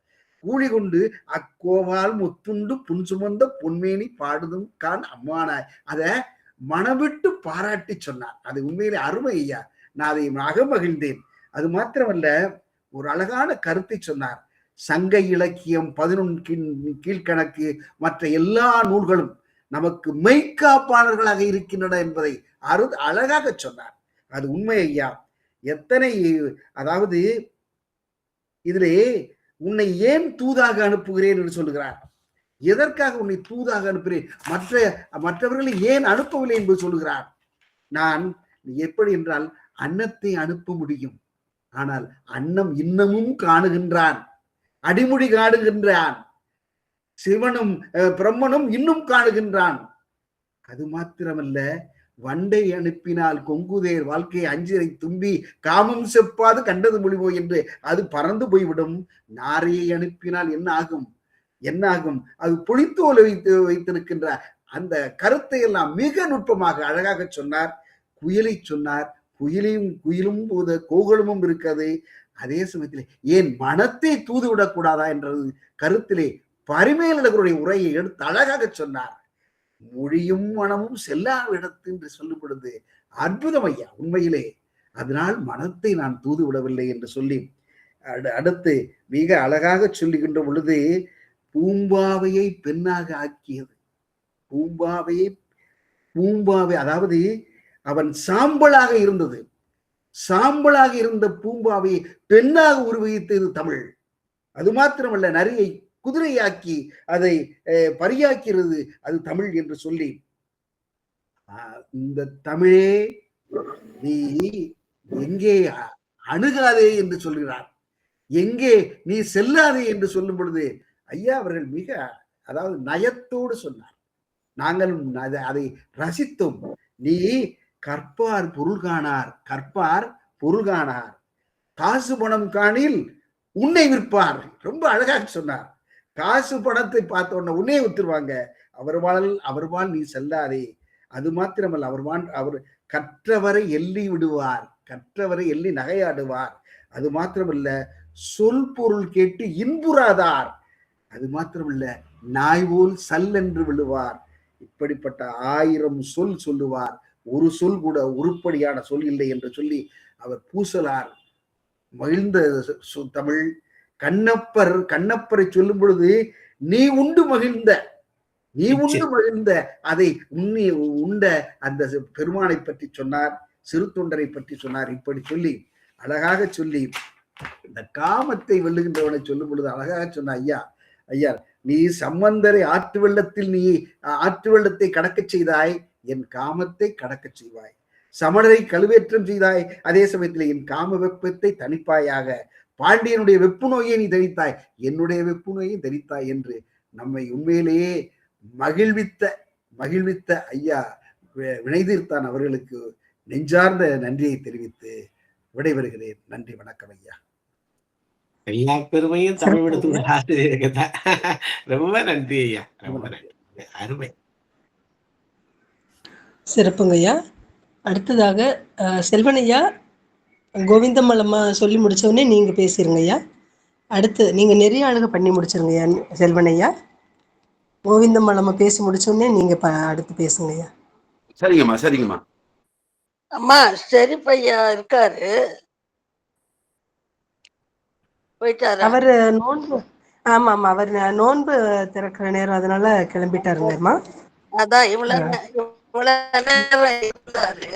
கூலி கொண்டு அக்கோவால் முத்துண்டு புன் சுமந்த பொன்மேனி பாடுதும் கான் அம்மானாய், அத மனவிட்டு பாராட்டி சொன்னார். அது உண்மையிலே அருமை ஐயா, நான் அதை அகமகிழ்ந்தேன். அது மாத்திரமல்ல, ஒரு அழகான கருத்தை சொன்னார். சங்க இலக்கியம் 11 கீழ்கணக்கு மற்ற எல்லா நூல்களும் நமக்கு மெய்க்காப்பாளர்களாக இருக்கின்றன என்பதை அழகாக சொன்னார். அது உண்மை ஐயா. எத்தனை, அதாவது இதிலே உன்னை ஏன் தூதாக அனுப்புகிறேன் என்று சொல்லுகிறார். எதற்காக உன்னை தூதாக அனுப்புகிறேன், மற்றவர்களை ஏன் அனுப்பவில்லை என்று சொல்லுகிறார். நான் எப்படி என்றால் அன்னத்தை அனுப்ப முடியும், ஆனால் அன்னம் இன்னமும் காணுகின்றான், அடிமுடி காணுகின்றான், சிவனும் பிரம்மனும் இன்னும் காணுகின்றான். அது மாத்திரமல்ல, வண்டை அனுப்பினால் கொங்குதேர் வாழ்க்கை அஞ்சிரை தும்பி காமம் செப்பாது கண்டது மொழிவோ என்று அது பறந்து போய்விடும். நாரையை அனுப்பினால் என்ன ஆகும், என்ன ஆகும்? அது புளித்தோலை வைத்திருக்கின்ற அந்த கருத்தை எல்லாம் மிக நுட்பமாக அழகாக சொன்னார். குயிலை சொன்னார். குயிலும் கோகுலமும் இருக்கிறது. அதே சமயத்தில் ஏன் மனத்தை தூது விடக்கூடாதா என்றது கருத்திலே பரிமேலழகருடைய உரையை எடுத்து அழகாக சொன்னார். மொழியும் மனமும் செல்லா இடத்து என்று சொல்லும் பொழுது அற்புதம் ஐயா, உண்மையிலே. அதனால் மனத்தை நான் தூது விடவில்லை என்று சொல்லி அடுத்து மிக அழகாக சொல்லுகின்ற பொழுது, பூம்பாவையை பெண்ணாக ஆக்கியது. பூம்பாவை அதாவது அவன் சாம்பலாக இருந்தது, சாம்பலாக இருந்த பூம்பாவையை பெண்ணாக உருவகித்தது தமிழ். அது மாத்திரமல்ல, நரியை குதிரையாக்கி அதை பரியாக்கிறது அது தமிழ் என்று சொல்லி, இந்த தமிழே நீ எங்கே அணுகாதே என்று சொல்கிறார், எங்கே நீ செல்லாதே என்று சொல்லும் பொழுது ஐயா அவர்கள் மிக, அதாவது நயத்தோடு சொன்னார். நாங்களும் அதை ரசித்தோம். நீ கற்பார் பொருள் காணார், கற்பார் பொருள் காணார், காசு பணம் காணில் உன்னை விற்பார். ரொம்ப அழகாக சொன்னார். காசு பணத்தை பார்த்த உடனே உன்னையே வித்துருவாங்க, அவர்வாள் நீ செல்லாதே. அது மாத்திரமல்ல, அவர் கற்றவரை எள்ளி விடுவார், கற்றவரை எள்ளி நகையாடுவார். அது மாத்திரமல்ல, சொல் பொருள் கேட்டு இன்புறாதார். அது மாத்திரமல்ல, நாய் போல் சல் என்று விழுவார். இப்படிப்பட்ட 1000 சொல் சொல்லுவார், ஒரு சொல் கூட உருப்படியான சொல் இல்லை என்று சொல்லி அவர் பூசலார். மகிழ்ந்த தமிழ். கண்ணப்பரை சொல்லும் பொழுது நீ உண்டு மகிழ்ந்த அதை உண்ட அந்த பெருமானை பற்றி சொன்னார், சிறு தொண்டரை பற்றி சொன்னார். இப்படி சொல்லி அழகாக சொல்லி இந்த காமத்தை வெல்லுகின்றவனை சொல்லும் பொழுது அழகாக சொன்ன, ஐயா நீ சம்பந்தரை ஆற்று வெள்ளத்தை கடக்க செய்தாய், என் காமத்தை கடக்க செய்வாய். சமணரை கழுவேற்றம் செய்தாய், அதே சமயத்தில் என் காம வெப்பத்தை தணிப்பாயாக. பாண்டியனுடைய வெப்பு நோயை நீ தரித்தாய், என்னுடைய வெப்பு நோயை தரித்தாய் என்று நம்மை உண்மையிலேயே மகிழ்வித்த ஐயா வினைதீர்த்தான் அவர்களுக்கு நெஞ்சார்ந்த நன்றியை தெரிவித்து விடைபெறுகிறேன். நன்றி, வணக்கம் ஐயா. எல்லா பெருமையும் தமிழ் விடுத்து ரொம்ப நன்றி ஐயா, ரொம்ப நன்றி, அருமை, சிறப்புங்க ஐயா. அடுத்ததாக செல்வனையா, கோவிந்தமலம்மா சொல்லி முடிச்சவொடனே நீங்க பேசிருங்க ஐயா. அடுத்து நீங்க நிறைய அழகு பண்ணி முடிச்சிருங்க ஐயா செல்வனையா. கோவிந்தமலம்மா பேசி முடிச்சோடனே நீங்க அடுத்து பேசுங்க ஐயா. சரிங்கம்மா. அம்மா சரி பையா இருக்காரு, போயிட்டாரு. அவரு நோன்பு, ஆமா அவர் நோன்பு திறக்கிற நேரம், அதனால கிளம்பிட்டாருங்கம்மா. அதான் இவ்வளவு நேரம் இருந்தாரு.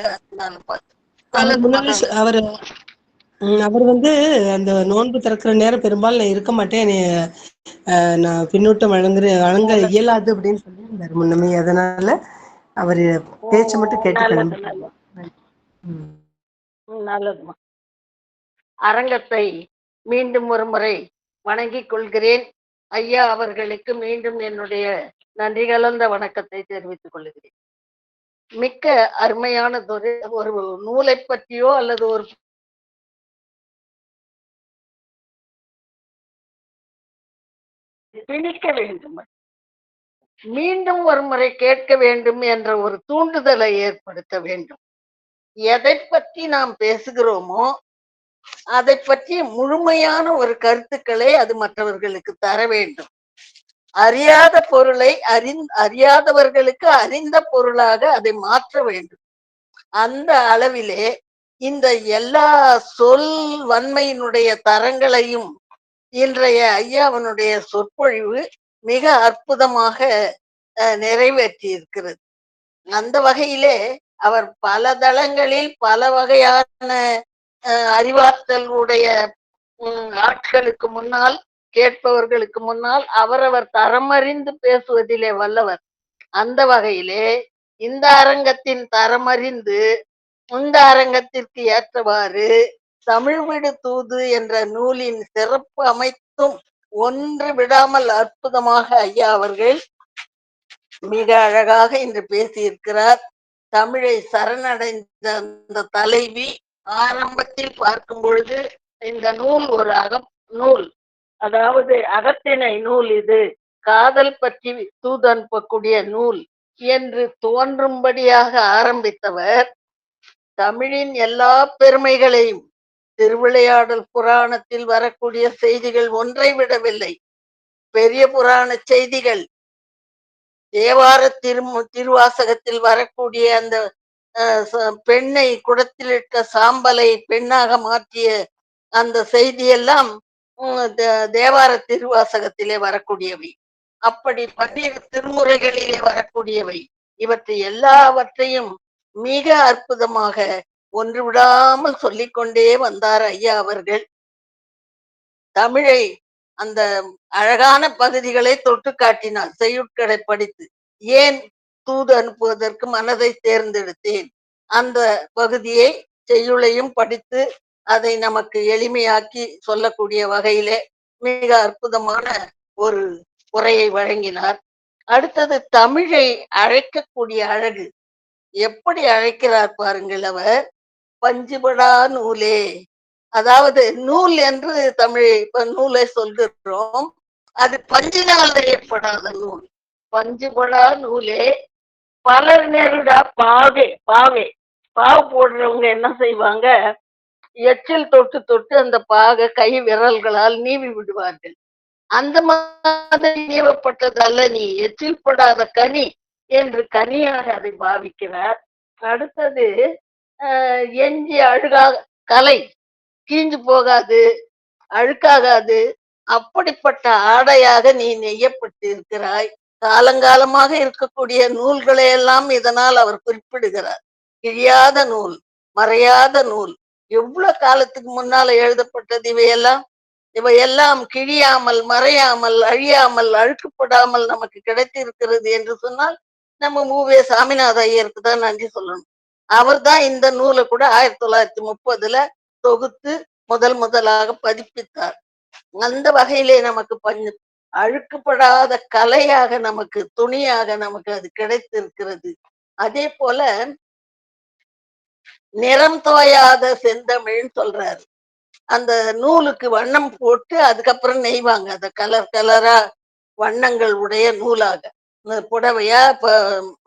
அவர் வந்து அந்த நோன்பு திறக்கிற நேரம் பெரும்பாலும் இருக்க மாட்டேன், நான் பின்னூட்டம் வழங்க இயலாது அப்படின்னு சொல்லி முன்னமே. அதனால அவரு பேச்ச மட்டும் கேட்டு நல்லதுமா. அரங்கத்தை மீண்டும் ஒரு முறை வணங்கிக் கொள்கிறேன். ஐயா அவர்களுக்கு மீண்டும் என்னுடைய நன்றி கலந்த வணக்கத்தை தெரிவித்துக் கொள்கிறேன். மிக்க அருமையானதொரு ஒரு நூலை பற்றியோ அல்லது ஒரு திணிக்க வேண்டும், மீண்டும் ஒரு முறை கேட்க வேண்டும் என்ற ஒரு தூண்டுதலை ஏற்படுத்த வேண்டும். எதை பற்றி நாம் பேசுகிறோமோ அதை பற்றி முழுமையான ஒரு கருத்துக்களை அது மற்றவர்களுக்கு தர வேண்டும். அறியாத பொருளை அறியாதவர்களுக்கு அறிந்த பொருளாக அதை மாற்ற வேண்டும். அந்த அளவிலே இந்த எல்லா சொல் வன்மையினுடைய தரங்களையும் இன்றைய ஐயாவனுடைய சொற்பொழிவு மிக அற்புதமாக நிறைவேற்றி இருக்கிறது. அந்த வகையிலே அவர் பல தளங்களில் பல வகையான அறிவாற்றல் உடைய ஆட்களுக்கு முன்னால், கேட்பவர்களுக்கு முன்னால் அவரவர் தரமறிந்து பேசுவதிலே வல்லவர். அந்த வகையிலே இந்த அரங்கத்தின் தரமறிந்து இந்த அரங்கத்திற்கு ஏற்றவாறு தமிழ் விடு தூது என்ற நூலின் சிறப்பு அமைத்தும் ஒன்று விடாமல் அற்புதமாக ஐயா அவர்கள் மிக அழகாக இன்று பேசியிருக்கிறார். தமிழை சரணடைந்த அந்த தலைவி ஆரம்பத்தில் பார்க்கும் பொழுது இந்த நூல் ஒரு நூல், அதாவது அகத்திணை நூல், இது காதல் பற்றி தூதனுப்பக்கூடிய நூல் என்று தோன்றும்படியாக ஆரம்பித்தவர் தமிழின் எல்லா பெருமைகளையும் திருவிளையாடல் புராணத்தில் வரக்கூடிய செய்திகள் ஒன்றை விடவில்லை. பெரிய புராண செய்திகள், தேவார திருவாசகத்தில் வரக்கூடிய அந்த பெண்ணை குடத்திலிட்ட சாம்பலை பெண்ணாக மாற்றிய அந்த செய்தியெல்லாம் தேவார திருவாசகத்திலே வரக்கூடியவை. அப்படி 12 திருமுறைகளிலே வரக்கூடியவை. இவற்றை எல்லாவற்றையும் மிக அற்புதமாக ஒன்று விடாமல் சொல்லிக்கொண்டே வந்தார் ஐயா அவர்கள். தமிழை அந்த அழகான பகுதிகளை தொட்டு காட்டினார் செய்யுட்களை படித்து. ஏன் தூது அனுப்புவதற்கு மனதை தேர்ந்தெடுத்தேன், அந்த பகுதியை செய்யுளையும் படித்து அதை நமக்கு எளிமையாக்கி சொல்லக்கூடிய வகையிலே மிக அற்புதமான ஒரு உரையை வழங்கினார். அடுத்தது தமிழை அழைக்கக்கூடிய அழகு. எப்படி அழைக்கிறார் பாருங்கள் அவர். பஞ்சுபடா நூலே, அதாவது நூல் என்று தமிழ் இப்ப நூலை சொல்கிறோம், அது பஞ்சினால் ஏற்படாத நூல். பஞ்சுபடா நூலே பலர் நெருடா பாவே. பாவு போடுறவங்க என்ன செய்வாங்க, எச்சில் தொட்டு தொட்டு அந்த பாகை கை விரல்களால் நீவி விடுவார்கள். அந்த மாதிரி நீவப்பட்டதல்ல நீ, எச்சில் படாத கனி என்று கனியாக அதை பாவிக்கிறார். அடுத்தது எஞ்சி அழுகாக கலை கீஞ்சு போகாது, அழுக்காகாது, அப்படிப்பட்ட ஆடையாக நீ நெய்யப்பட்டு இருக்கிறாய். காலங்காலமாக இருக்கக்கூடிய நூல்களை எல்லாம் இதனால் அவர் குறிப்பிடுகிறார். கிழியாத நூல், மறையாத நூல். எவ்வளவு காலத்துக்கு முன்னால எழுதப்பட்டது இவையெல்லாம் கிழியாமல், மறையாமல், அழியாமல், அழுக்கப்படாமல் நமக்கு கிடைத்திருக்கிறது என்று சொன்னால் நம்ம மூவே சாமிநாத ஐயருக்கு தான் நன்றி சொல்லணும். அவர் தான் இந்த நூலை கூட 1930 தொகுத்து முதலாக பதிப்பித்தார். அந்த வகையிலே நமக்கு அழுக்கப்படாத கலையாக, நமக்கு துணியாக நமக்கு அது கிடைத்திருக்கிறது. அதே போல நிறம் தோயாத செந்தமிழ்ன்னு சொல்றாரு. அந்த நூலுக்கு வண்ணம் போட்டு அதுக்கப்புறம் நெய்வாங்க, அந்த கலர் கலரா வண்ணங்கள் உடைய நூலாக, புடவையா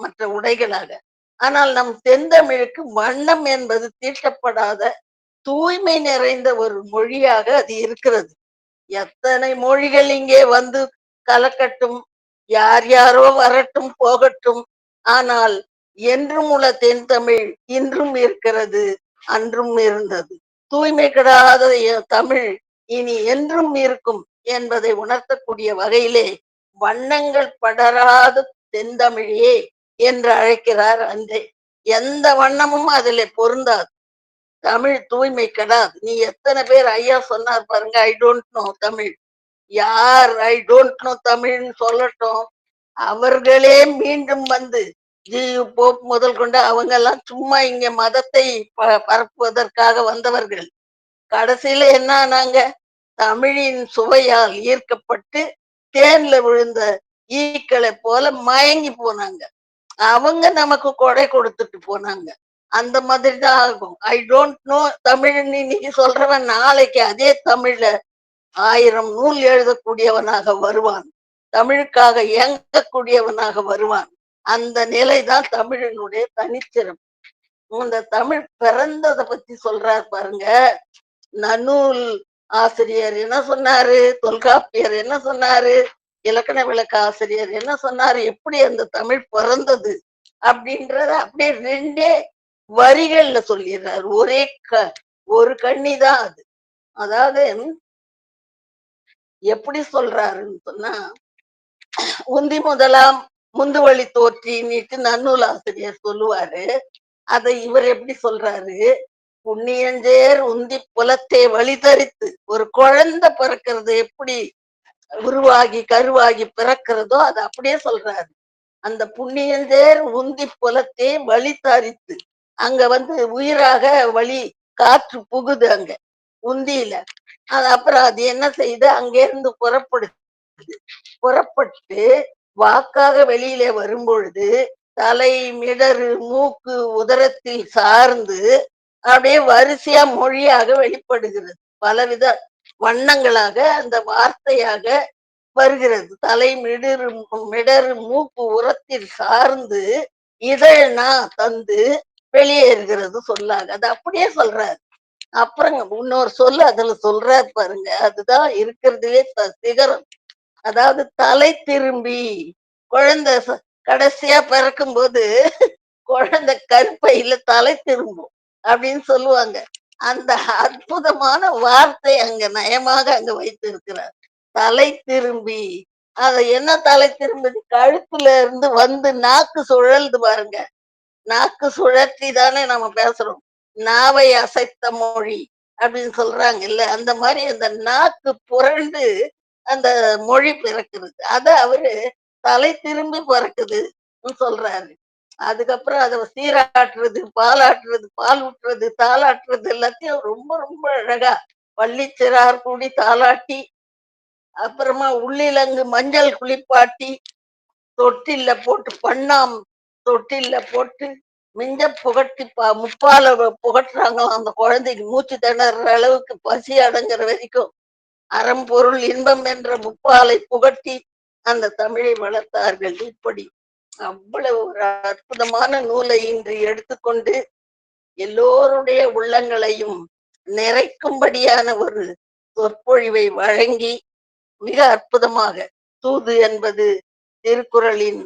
மற்ற உடைகளாக. ஆனால் நம் செந்தமிழுக்கு வண்ணம் என்பது தீட்டப்படாத தூய்மை நிறைந்த ஒரு மொழியாக அது இருக்கிறது. எத்தனை மொழிகள் இங்கே வந்து கலக்கட்டும், யார் யாரோ வரட்டும் போகட்டும், ஆனால் என்றும் உள்ள தென் தமிழ் இன்றும் இருக்கிறது, அன்றும் இருந்தது. தூய்மை கெடாத தமிழ் இனி என்றும் இருக்கும் என்பதை உணர்த்தக்கூடிய வகையிலே வண்ணங்கள் படராத தென்தமிழே என்று அழைக்கிறார். அன்றே எந்த வண்ணமும் அதில் பொருந்தாது. தமிழ் தூய்மை கெடாது. நீ எத்தனை பேர் ஐயா சொன்னார் பாருங்க, ஐ டோன்ட் நோ தமிழ். யார் ஐ டோன்ட் நோ தமிழ்னு சொல்லட்டும், அவர்களே மீண்டும் வந்து ஜியு போப் முதல் கொண்டு அவங்க எல்லாம் சும்மா இங்க மதத்தை பரப்புவதற்காக வந்தவர்கள். கடைசியில என்ன ஆனாங்க, தமிழின் சுவையால் ஈர்க்கப்பட்டு தேன்ல விழுந்த ஈக்களை போல மயங்கி போனாங்க. அவங்க நமக்கு கொடை கொடுத்துட்டு போனாங்க. அந்த மாதிரி தான் ஆகும். ஐ டோன்ட் நோ தமிழ்னு இன்னைக்கு சொல்றவன் நாளைக்கு அதே தமிழ்ல 1000 நூல் எழுதக்கூடியவனாக வருவான், தமிழுக்காக இயங்கக்கூடியவனாக வருவான். அந்த நிலைதான் தமிழினுடைய தனிச்சிறப்பு. இந்த தமிழ் பிறந்ததை பத்தி சொல்றார் பாருங்க. நன்னூல் ஆசிரியர் என்ன சொன்னாரு, தொல்காப்பியர் என்ன சொன்னாரு, இலக்கண விளக்க ஆசிரியர் என்ன சொன்னாரு, எப்படி அந்த தமிழ் பிறந்தது அப்படின்றத அப்படியே 2 வரிகள்ல சொல்லிடுறாரு. ஒரு கண்ணிதான் அது. அதாவது எப்படி சொல்றாருன்னு சொன்னா, உந்தி முதலாம் முந்துவழி தோற்றின்னுட்டு நன்னூல் ஆசிரியர் சொல்லுவாரு. அதை இவர் எப்படி சொல்றாரு, புண்ணியஞ்சேர் உந்தி புலத்தே வழிதரித்து, ஒரு குழந்தை பிறக்கிறது எப்படி உருவாகி கருவாகி பிறக்கிறதோ அது அப்படியே சொல்றாரு. அந்த புண்ணியஞ்சேர் உந்தி புலத்தே வழி தரித்து, அங்க உயிராக வழி காற்று புகுது அங்க உந்தியில. அது அப்புறம் அது என்ன செய்யுது, அங்கிருந்து புறப்பட்டு வாக்காக வெளியிலே வரும்பொழுது தலை, மிடறு, மூக்கு, உதரத்தில் சார்ந்து அப்படியே வரிசையா மொழியாக வெளிப்படுகிறது. பலவித வண்ணங்களாக அந்த வார்த்தையாக வருகிறது. தலை, மிடறு, மூக்கு, உரத்தில் சார்ந்து இதழ்னா தந்து வெளியேறுகிறது சொல்லாக. அது அப்படியே சொல்றாரு. அப்புறம் இன்னொரு சொல்லு அதுல சொல்றாரு பாருங்க, அதுதான் இருக்கிறதுலே சிகரம். அதாவது தலை திரும்பி, குழந்தை கடைசியா பிறக்கும் போது குழந்தை கருப்பையில தலை திரும்பும் அப்படின்னு சொல்லுவாங்க. அந்த அற்புதமான வார்த்தை அங்க நயமாக அங்க வைத்திருக்கிறார். தலை திரும்பி, அத என்ன தலை திரும்பி, கழுத்துல இருந்து நாக்கு சுழல்து பாருங்க. நாக்கு சுழற்றி தானே நம்ம பேசுறோம். நாவை அசைத்த மொழி அப்படின்னு சொல்றாங்க இல்ல, அந்த மாதிரி அந்த நாக்கு புரண்டு அந்த மொழி பிறக்கிறது. அத அவரு தலை திரும்பி பிறக்குது சொல்றாரு. அதுக்கப்புறம் அதை சீராட்டுறது, பாலாட்டுறது, பால் ஊட்டுறது, தாளாட்டுறது எல்லாத்தையும் ரொம்ப ரொம்ப அழகா பள்ளிச்சிறார் கூடி தாளாட்டி, அப்புறமா உள்ளிலங்கு மஞ்சள் குளிப்பாட்டி, தொட்டில்ல போட்டு பண்ணாம், தொட்டில்ல போட்டு மிஞ்ச புகட்டி முப்பால புகட்டுறாங்களாம். அந்த குழந்தைக்கு மூச்சு திணற அளவுக்கு பசி அடங்குற வரைக்கும் அறம்பொருள் இன்பம் என்ற முப்பாலை புகட்டி அந்த தமிழை வளர்த்தார்கள். இப்படி அவ்வளவு ஒரு அற்புதமான நூலை இன்று எடுத்துக்கொண்டு எல்லோருடைய உள்ளங்களையும் நிறைக்கும்படியான ஒரு சொற்பொழிவை வழங்கி மிக அற்புதமாக தூது என்பது திருக்குறளின்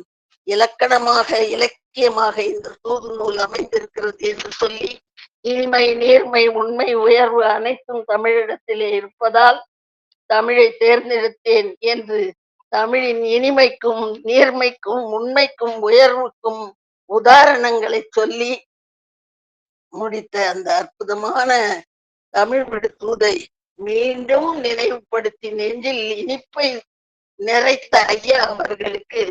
இலக்கணமாக இலக்கியமாக இந்த தூது நூல் அமைந்திருக்கிறது என்று சொல்லி, இனிமை, நேர்மை, உண்மை, உயர்வு அனைத்தும் தமிழிடத்திலே இருப்பதால் தமிழை தேர்ந்தெடுத்தேன் என்று தமிழின் இனிமைக்கும், நேர்மைக்கும், உண்மைக்கும், உயர்வுக்கும் உதாரணங்களை சொல்லி முடித்த அந்த அற்புதமான தமிழ் விடு தூதை மீண்டும் நினைவுபடுத்தி நெஞ்சில் இனிப்பை நிறைத்த ஐயா அவர்களுக்கு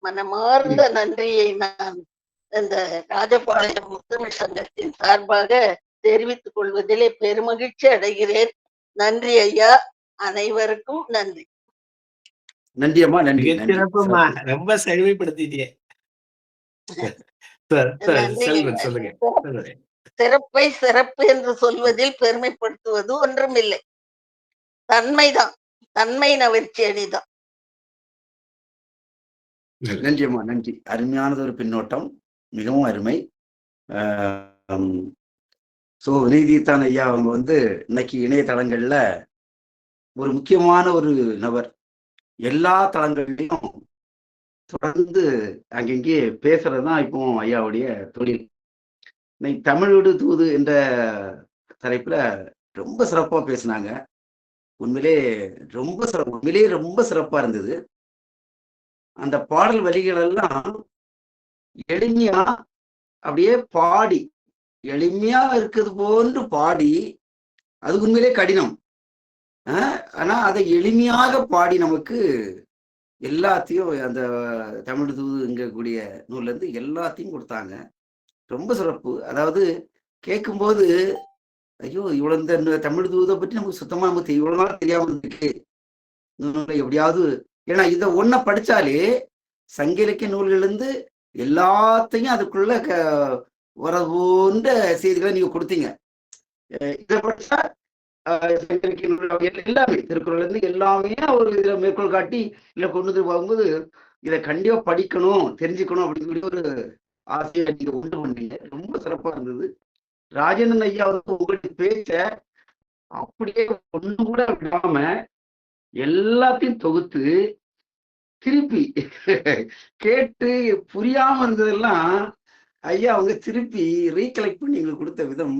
மனமார்ந்த நன்றியை நான் இந்த ராஜபாளையம் முத்தமிழ் சங்கத்தின் சார்பாக தெரிவித்துக் கொள்வதிலே பெருமகிழ்ச்சி அடைகிறேன். நன்றி ஐயா, அனைவருக்கும் நன்றி. நன்றி அம்மா, நன்றி. சிறப்புமா, ரொம்ப செழுமைப்படுத்திட்டே. செல்வன் சொல்லுங்க. சிறப்பை சிறப்பு என்று சொல்வதில் பெருமைப்படுத்துவது ஒன்றுமில்லை, தன்மைதான், தன்மை நவிர்ச்சி அணிதான். நன்றி அம்மா, நன்றி. அருமையானது ஒரு பின்னோட்டம், மிகவும் அருமை. நீதித்தான் ஐயா அவங்க இன்னைக்கு இணையதளங்கள்ல ஒரு முக்கியமான ஒரு நபர். எல்லா தளங்கள்லையும் தொடர்ந்து அங்கங்கே பேசுறதுதான் இப்போ ஐயாவுடைய தொழில். இன்னைக்கு தமிழ் விடு தூது என்ற தலைப்புல ரொம்ப சிறப்பா பேசினாங்க. உண்மையிலே ரொம்ப சிறப்பா இருந்தது. அந்த பாடல் வரிகள் எல்லாம் எளிமையா அப்படியே பாடி, எளிமையா இருக்குது போன்று பாடி, அது உண்மையிலே கடினம். ஆனா அதை எளிமையாக பாடி நமக்கு எல்லாத்தையும் அந்த தமிழ் தூதுங்கக்கூடிய நூல்ல இருந்து எல்லாத்தையும் கொடுத்தாங்க. ரொம்ப சிறப்பு. அதாவது கேட்கும்போது ஐயோ இவ்வளவு இந்த தமிழ் தூதை பற்றி நமக்கு சுத்தமா நமக்கு இவ்வளவு நாள் தெரியாம இருக்கு. எப்படியாவது, ஏன்னா இதை ஒன்ன படிச்சாலே சங்க இலக்கிய நூல்கள் இருந்து எல்லாத்தையும் அதுக்குள்ள வர போன்ற செய்திகளை நீங்க கொடுத்தீங்க. இதை படிச்சா சங்க இலக்கிய நூல்கள் எல்லாமே திருக்குறள் இருந்து எல்லாமே ஒரு இதுல மேற்கோள் காட்டி இல்ல கொண்டு போகும்போது இதை கண்டிப்பா படிக்கணும், தெரிஞ்சுக்கணும் அப்படின்னு சொல்லி ஒரு ஆசையை நீங்க உண்டு பண்ணீங்க. ரொம்ப சிறப்பா இருந்தது. ராஜேந்திரன் ஐயா உங்களுடைய பேச்ச அப்படியே ஒண்ணு கூட விடாம எல்லாத்தையும் தொகுத்து திருப்பி கேட்டு புரியாம இருந்ததெல்லாம் ஐயா அவங்க திருப்பி ரீகலெக்ட் பண்ணி எங்களுக்கு கொடுத்த விதம்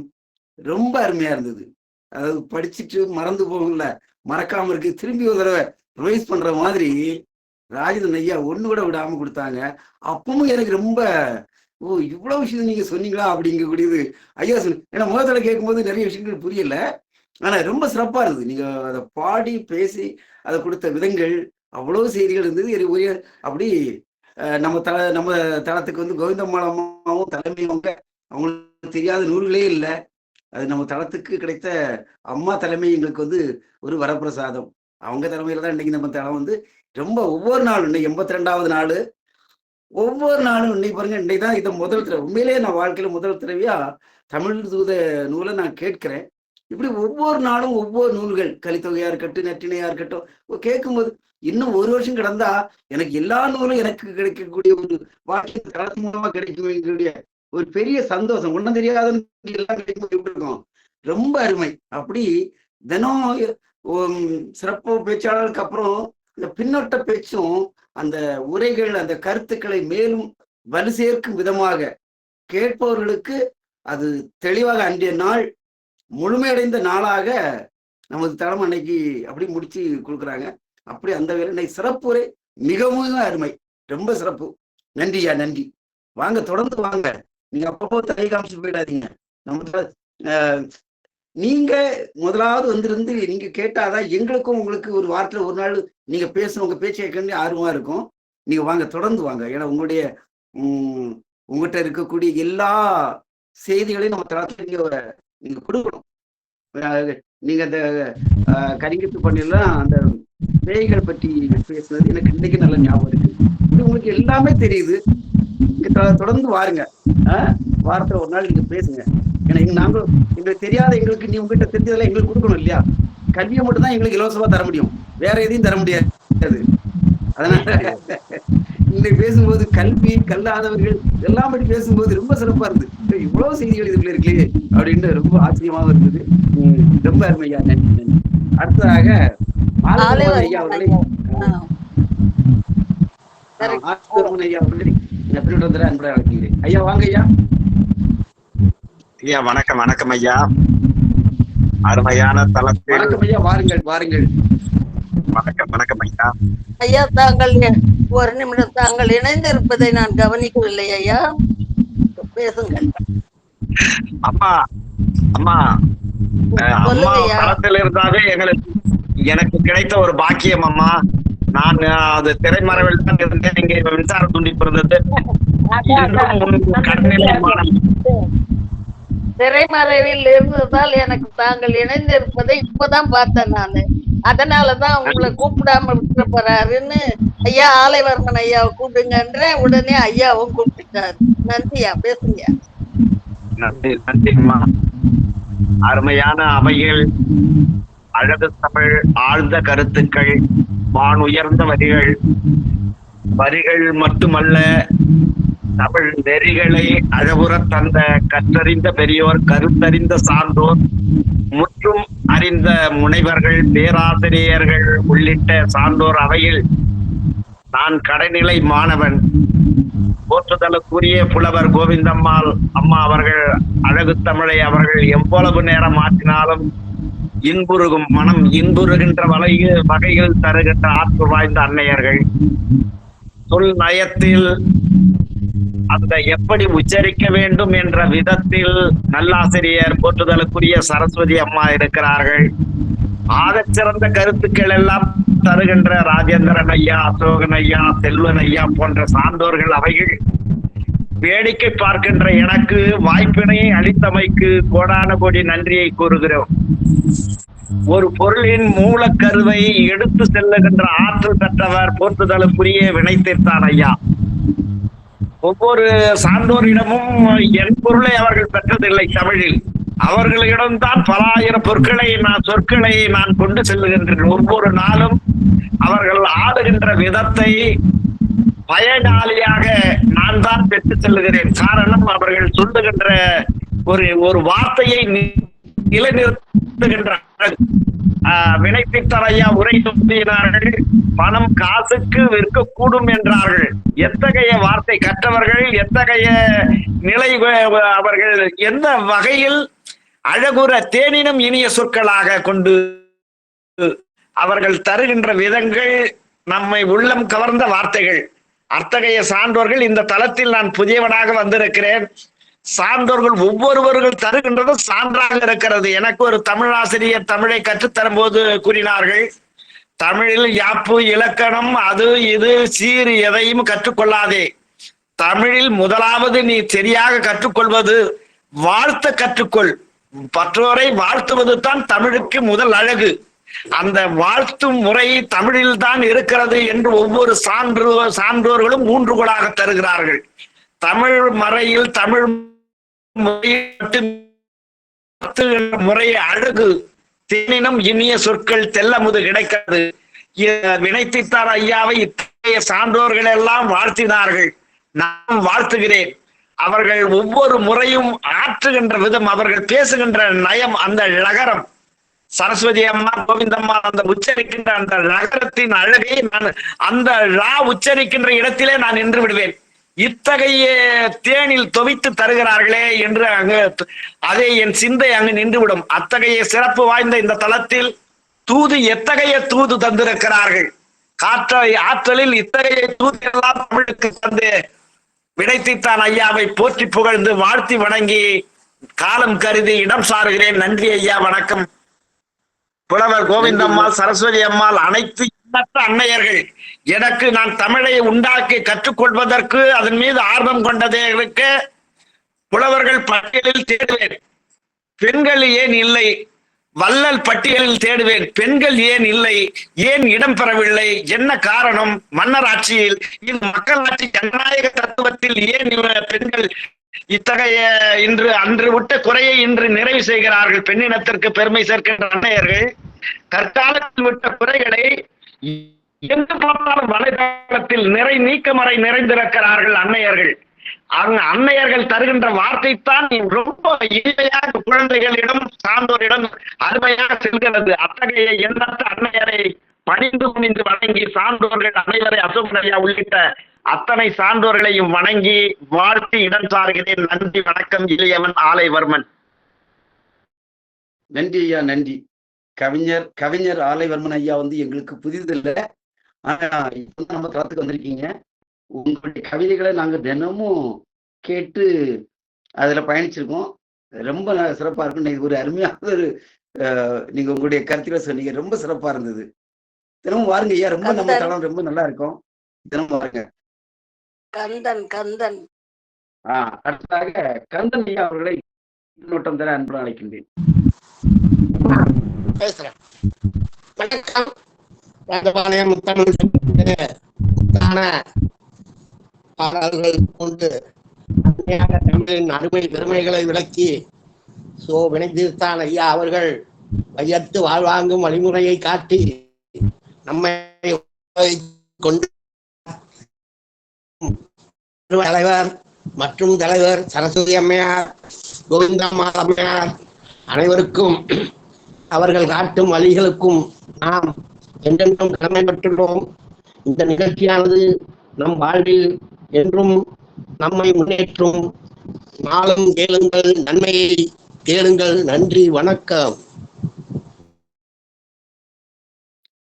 ரொம்ப அருமையா இருந்தது. அதாவது படிச்சுட்டு மறந்து போகல, மறக்காம இருக்கு, திரும்பி ஒரு தடவை ரிவைஸ் பண்ற மாதிரி ராஜேந்திரன் ஐயா ஒண்ணு கூட விடாம கொடுத்தாங்க. அப்பவும் எனக்கு ரொம்ப இவ்வளவு விஷயம் நீங்க சொன்னீங்களா அப்படிங்கக்கூடியது ஐயா சொன்ன. ஏன்னா முதல்ல கேட்கும்போது நிறைய விஷயங்கள் புரியல. ஆனா ரொம்ப சிறப்பா இருந்தது. நீங்க அதை பாடி பேசி அதை கொடுத்த விதங்கள், அவ்வளவு செய்திகள் இருந்தது. அப்படி நம்ம தளத்துக்கு கோவிந்தம்மாள் அம்மாவும் தலைமையவங்க, அவங்களுக்கு தெரியாத நூல்களே இல்லை. அது நம்ம தளத்துக்கு கிடைத்த அம்மா தலைமை எங்களுக்கு ஒரு வரப்பிரசாதம். அவங்க தலைமையில தான் இன்னைக்கு நம்ம தளம் ரொம்ப ஒவ்வொரு நாளும், இன்னைக்கு 82வது நாள், ஒவ்வொரு நாளும் இன்னைக்கு பாருங்க, இன்னைக்கு தான் இதை முதல் தடவை, உண்மையிலேயே நான் வாழ்க்கையில முதல் தடவையா தமிழ் தூத நூலை நான் கேட்கிறேன். இப்படி ஒவ்வொரு நாளும் ஒவ்வொரு நூல்கள், கலித்தொகையா இருக்கட்டும், நற்றிணையா இருக்கட்டும், கேட்கும்போது இன்னும் ஒரு வருஷம் கிடந்தா எனக்கு எல்லா நூலும் எனக்கு கிடைக்கக்கூடிய ஒரு வாழ்க்கை தளத்து மூலமா கிடைக்கக்கூடிய ஒரு பெரிய சந்தோஷம். ஒன்றும் தெரியாத எல்லாம் கிடைக்கும் இருக்கும். ரொம்ப அருமை. அப்படி தினம் சிறப்பு பேச்சாளருக்கு அப்புறம் இந்த பின்னோட்ட பேச்சும் அந்த உரைகள், அந்த கருத்துக்களை மேலும் வலு சேர்க்கும் விதமாக கேட்பவர்களுக்கு அது தெளிவாக அன்றைய நாள் முழுமையடைந்த நாளாக நமது தளம் அன்னைக்கு அப்படி முடிச்சு கொடுக்குறாங்க. அப்படி அந்த வேலை சிறப்பு உரை மிகவும் அருமை, ரொம்ப சிறப்பு. நன்றியா, நன்றி. வாங்க, தொடர்ந்து வாங்க. நீங்க அப்பப்போ தலை காமிச்சு போயிடாதீங்க. நம்ம நீங்க முதலாவது வந்திருந்து நீங்க கேட்டாதான் எங்களுக்கும் உங்களுக்கு ஒரு வாரத்துல ஒரு நாள் நீங்க பேசணும், உங்க பேச்சை கேட்க ஆர்வமா இருக்கும். நீங்க வாங்க, தொடர்ந்து வாங்க. ஏன்னா உங்களுடைய உங்ககிட்ட இருக்கக்கூடிய எல்லா செய்திகளையும் நம்ம தளத்துல நீங்க கொடுக்கணும். நீங்க அந்த கரிங்கத்து பண்ணிலாம் அந்த பேய்கள் பற்றி பேசுனது எனக்கு இன்னைக்கு நல்ல ஞாபகம் இருக்கு. இது உங்களுக்கு எல்லாமே தெரியுது. தொடர்ந்து வாருங்க. வாரத்துல ஒரு நாள் நீங்க பேசுங்க. ஏன்னா நாங்களும் எங்களுக்கு தெரியாத, எங்களுக்கு நீ உங்ககிட்ட தெரிஞ்சதெல்லாம் எங்களுக்கு கொடுக்கணும் இல்லையா? கல்வியை மட்டும் தான் எங்களுக்கு இலவசமா தர முடியும், வேற எதையும் தர முடியாது. அதனால இன்னைக்கு பேசும்போது கல்வி கல்லாதவர்கள் எல்லாம் பற்றி பேசும்போது ரொம்ப சிறப்பா இருந்தது. இவ்வளவு செய்திகள் இதுக்குள்ள இருக்கு அப்படின்னு ரொம்ப ஆச்சரியமாவும் இருந்தது. ரொம்ப அருமையா, நன்றி நன்றி. அடுத்ததாக ஐயா அவர்களை அன்புடன் அழைக்கிறேன். ஐயா வாங்க ஐயா. ஐயா வணக்கம். வணக்கம் ஐயா, அருமையான தளத்தில். வணக்கம் ஐயா, வாருங்கள் வாருங்கள். வணக்கம். வணக்கம் ஐயா. ஐயா, தாங்கள் ஒரு நிமிடம் தாங்கள் இணைந்திருப்பதை நான் கவனிக்கவில்லை ஐயா, பேசுங்கள். அம்மா அம்மா அம்மா தளத்தில் இருந்தாவே எனக்கு கிடைத்த ஒரு பாக்கியம் அம்மா. நான் அது திரைமறைவில் தான் இருந்தேன். இங்கே மின்சார துண்டிப்பு இருந்தது. திரைமறைவில் இருந்ததால் எனக்கு தாங்கள் இணைந்திருப்பதை இப்பதான் பார்த்தேன் நானு. அதனாலதான் உங்களை கூப்பிடாம விட்டு போறாருன்னு ஐயா ஆலைவர்மன் ஐயாவை கூப்பிடுங்கன்ற உடனே ஐயாவும் கூப்பிட்டுட்டாரு. நன்றியா, பேசுங்க. நன்றி நன்றிம்மா. அருமையான அவைகள், அழகு தமிழ், ஆழ்ந்த கருத்துக்கள், வான் உயர்ந்த வரிகள், வரிகள் மட்டுமல்ல, தமிழ் நெறிகளை அழகுற தந்த கற்றறிந்த பெரியோர், கருத்தறிந்த சான்றோர், முற்றும் அறிந்த முனைவர்கள், பேராசிரியர்கள் உள்ளிட்ட சான்றோர் அவையில் நான் கடைநிலை மாணவன். போற்றுதலுக்குரிய புலவர் கோவிந்தம்மாள் அம்மா அவர்கள், அழகு தமிழை அவர்கள் எவ்வளவு நேரம் மாற்றினாலும் இன்புருகும் மனம் இன்புறுகின்ற வகையில் தருகின்ற ஆற்று வாய்ந்த அன்னையர்கள், சொல் நயத்தில் அந்த எப்படி உச்சரிக்க வேண்டும் என்ற விதத்தில் நல்லாசிரியர் போற்றுதலுக்குரிய சரஸ்வதி அம்மா இருக்கிறார்கள். ஆகச்சிறந்த கருத்துக்கள் எல்லாம் தருகின்ற ராஜேந்திரன் ஐயா, அசோகன் ஐயா, செல்வன் ஐயா போன்ற சான்றோர்கள் அவைகள் வேடிக்கை பார்க்கின்ற எனக்கு வாய்ப்பினை அளித்தமைக்கு கோடான கோடி நன்றியை கூறுகிறோம். ஒரு பொருளின் மூலக்கருவை எடுத்து செல்லுகின்ற ஆற்றல் பெற்றவர் போற்றுதலுக்குரிய வினைத்திருத்தான் ஐயா. ஒவ்வொரு சான்றோரிடமும் என் பொருளை அவர்கள் பெற்றதில்லை தமிழில். அவர்களிடம்தான் பல ஆயிரம் சொற்களை நான் கொண்டு செல்லுகின்றேன். ஒவ்வொரு நாளும் அவர்கள் ஆடுகின்ற விதத்தை பயனாளியாக நான் தான் பெற்று செல்லுகிறேன். காரணம், அவர்கள் சொல்லுகின்ற ஒரு வார்த்தையை நிலைநிறுத்துகின்ற வினைப்பித்தரையா உரை சொல்லினார்கள். பணம் காசுக்கு விற்கக்கூடும் என்றார்கள். எத்தகைய வார்த்தை கற்றவர்கள், எத்தகைய நிலை அவர்கள், எந்த வகையில் அழகுற தேனினும் இனிய சொற்களாக கொண்டு அவர்கள் தருகின்ற விதங்கள் நம்மை உள்ளம் கவர்ந்த வார்த்தைகள். அத்தகைய சான்றோர்கள் இந்த தளத்தில் நான் புதியவனாக வந்திருக்கிறேன். சான்றோர்கள் ஒவ்வொருவர்கள் தருகின்றதும் சான்றாக இருக்கிறது. எனக்கு ஒரு தமிழாசிரியர் தமிழை கற்றுத்தரும் போது கூறினார்கள், தமிழில் யாப்பு இலக்கணம் அது இது சீர் எதையும் கற்றுக்கொள்ளாதே. தமிழில் முதலாவது நீ சரியாக கற்றுக்கொள்வது வாழ்த்த கற்றுக்கொள். மற்றோரை வாழ்த்துவது தான் தமிழுக்கு முதல் அழகு. அந்த வாழ்த்தும் முறை தமிழில் தான் இருக்கிறது என்று ஒவ்வொரு சான்றோர்களும் ஊன்றுகோலாக தருகிறார்கள். தமிழ் மறையில் தமிழ் முறை அழகு தேனினும் இனிய சொற்கள் தெல்லமுது கிடைக்கிறது. வினைத்தித்தார் ஐயாவை இத்தகைய சான்றோர்கள் எல்லாம் வாழ்த்தினார்கள். நான் வாழ்த்துகிறேன். அவர்கள் ஒவ்வொரு முறையும் ஆற்றுகின்ற விதம், அவர்கள் பேசுகின்ற நயம், அந்த லகரம், சரஸ்வதி அம்மா கோவிந்தம்மா அந்த உச்சரிக்கின்ற அந்த நகரத்தின் அழகை நான் அந்த லா உச்சரிக்கின்ற இடத்திலே நான் நின்று விடுவேன். இத்தகைய தேனில் தொவித்து தருகிறார்களே என்று அங்கு அதே என் சிந்தை அங்கு நின்றுவிடும். அத்தகைய சிறப்பு வாய்ந்த இந்த தளத்தில் தூது எத்தகைய தூது தந்திருக்கிறார்கள். ஆற்றலில் இத்தகைய தூது எல்லாம் தமிழுக்கு தந்து விடைத்தித்தான் ஐயாவை போற்றி புகழ்ந்து வாழ்த்தி வணங்கி காலம் கருதி இடம் சாருகிறேன். நன்றி ஐயா, வணக்கம். புலவர் கோவிந்தம்மாள், சரஸ்வதி அம்மாள், அனைத்து எண்ணற்ற அன்னையர்கள் எனக்கு நான் தமிழை உண்டாக்கி கற்றுக்கொள்வதற்கு அதன் மீது ஆர்வம் கொண்டதற்கு புலவர்கள் பட்டியலில் தேடுவேன். பெண்கள் ஏன் இல்லை? வள்ளல் பட்டியலில் தேடுவேன். பெண்கள் ஏன் இல்லை? ஏன் இடம் பெறவில்லை? என்ன காரணம்? மன்னர் ஆட்சியில் இந்த மக்களாட்சி ஜனநாயக தத்துவத்தில் ஏன் பெண்கள் இத்தகைய இன்று அன்று விட்ட குறையை இன்று நிறைவு செய்கிறார்கள்? பெண்ணினத்திற்கு பெருமை சேர்க்கின்ற அன்னையர்கள் கற்காலத்தில் விட்ட குறைகளை எங்கு பார்த்தாலும் வலைதளத்தில் நீக்கமறை நிறைந்திருக்கிறார்கள் அன்னையர்கள். அன்னையர்கள் தருகின்ற வார்த்தைத்தான் ரொம்ப இனிமையாக குழந்தைகளிடம் சான்றோரிடம் அருமையாக செல்கிறது. அத்தகைய எண்ணற்ற அன்னையரை பணிந்து குனிந்து வணங்கி சான்றோர்கள் அனைவரை அசோகனையா உள்ளிட்ட அத்தனை சான்றோர்களையும் வணங்கி வாழ்த்தி இடம் சாருகிறேன். நன்றி, வணக்கம். இளையவன் ஆலைவர்மன். நன்றி ஐயா, நன்றி. கவிஞர் ஆலைவர்மன் ஐயா வந்து எங்களுக்கு புதிதில்லை. ஆனா இப்ப நம்ம களத்துக்கு வந்திருக்கீங்க. உங்களுடைய கவிதைகளை நாங்க தினமும் கேட்டு அதுல பயணிச்சிருக்கோம். ரொம்ப சிறப்பா இருக்கும். இது ஒரு அருமையான ஒரு நீங்க உங்களுடைய கருத்துக்களை சொன்னீங்க, ரொம்ப சிறப்பா இருந்தது. தினமும் வாருங்க ஐயா, ரொம்ப நம்ம தளம் ரொம்ப நல்லா இருக்கும். தினமும் வாருங்க. கந்தன் அடுத்ததாக கந்தன் ஐயா அவர்களை நோட்டம் தர அன்புடன் அழைக்கின்றேன். பேசுறேன். வணக்கம். ராஜபாளையம் முத்தமிழ் பாடல்கள் கொண்டு தமிழின் அருமை பெருமைகளை விளக்கி வினைத்திருத்தான் ஐயா அவர்கள் வையத்து வாழ்வாங்கும் வழிமுறையை காட்டி நம்மை கொண்டு தலைவர் மற்றும் தலைவர் சரஸ்வதி அம்மையார், கோவிந்தம்மாள் அம்மையார் அனைவருக்கும் அவர்கள் காட்டும் வழிகளுக்கும் நாம் என்றென்றும் கடமை பெற்றுள்ளோம். இந்த நிகழ்ச்சியானது நம் வாழ்வில் என்றும் நம்மை முன்னேற்றும். நாளும் கேளுங்கள், நன்மையை கேளுங்கள். நன்றி, வணக்கம்.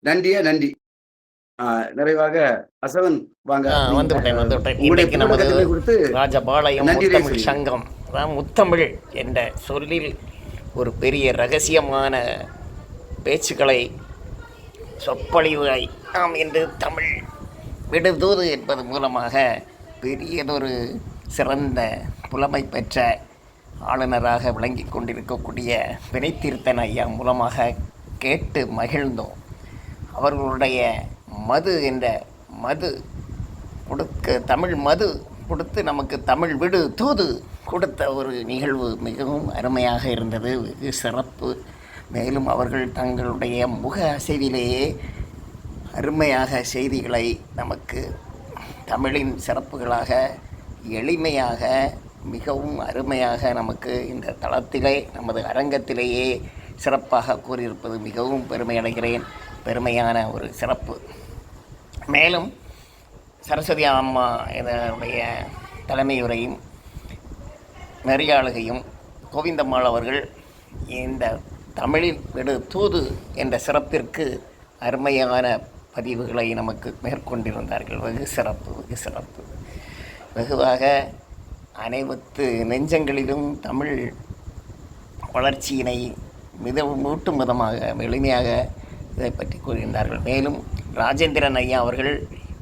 நன்றியா, நன்றி. நிறைவாக அசவன் வாங்க. வந்துவிட்டேன். இன்னைக்கு நமது ராஜபாளையம் முத்தமிழ் சங்கம் முத்தமிழ் என்ற சொல்லில் ஒரு பெரிய ரகசியமான பேச்சுக்களை சொற்பொழிவை நாம் இன்று தமிழ் விடுதூது என்பது மூலமாக பெரியதொரு சிறந்த புலமை பெற்ற ஆளுநராக விளங்கி கொண்டிருக்கக்கூடிய வினைத்திருத்தன் ஐயா மூலமாக கேட்டு மகிழ்ந்தோம். அவர்களுடைய மது என்ற மது கொடுக்க தமிழ் மது கொடுத்து நமக்கு தமிழ் விடு தூது கொடுத்த ஒரு நிகழ்வு மிகவும் அருமையாக இருந்தது, வெகு சிறப்பு. மேலும் அவர்கள் தங்களுடைய முக அசைவிலேயே அருமையாக செய்திகளை நமக்கு தமிழின் சிறப்புகளாக எளிமையாக மிகவும் அருமையாக நமக்கு இந்த தளத்திலே நமது அரங்கத்திலேயே சிறப்பாக கூறியிருப்பது மிகவும் பெருமையடைகிறேன். பெருமையான ஒரு சிறப்பு. மேலும் சரஸ்வதி அம்மா இதனுடைய தலைமையுரையும் நெறியாளுகையும் கோவிந்தம்மாள் அவர்கள் இந்த தமிழில் விடு தூது என்ற சிறப்பிற்கு அருமையான பதிவுகளை நமக்கு மேற்கொண்டிருந்தார்கள். வெகு சிறப்பு, வெகு சிறப்பு. வெகுவாக அனைத்து நெஞ்சங்களிலும் தமிழ் வளர்ச்சியினை மூட்டும் விதமாக எளிமையாக இதை பற்றி கூறுகின்றார்கள். மேலும் ராஜேந்திரன் ஐயா அவர்கள்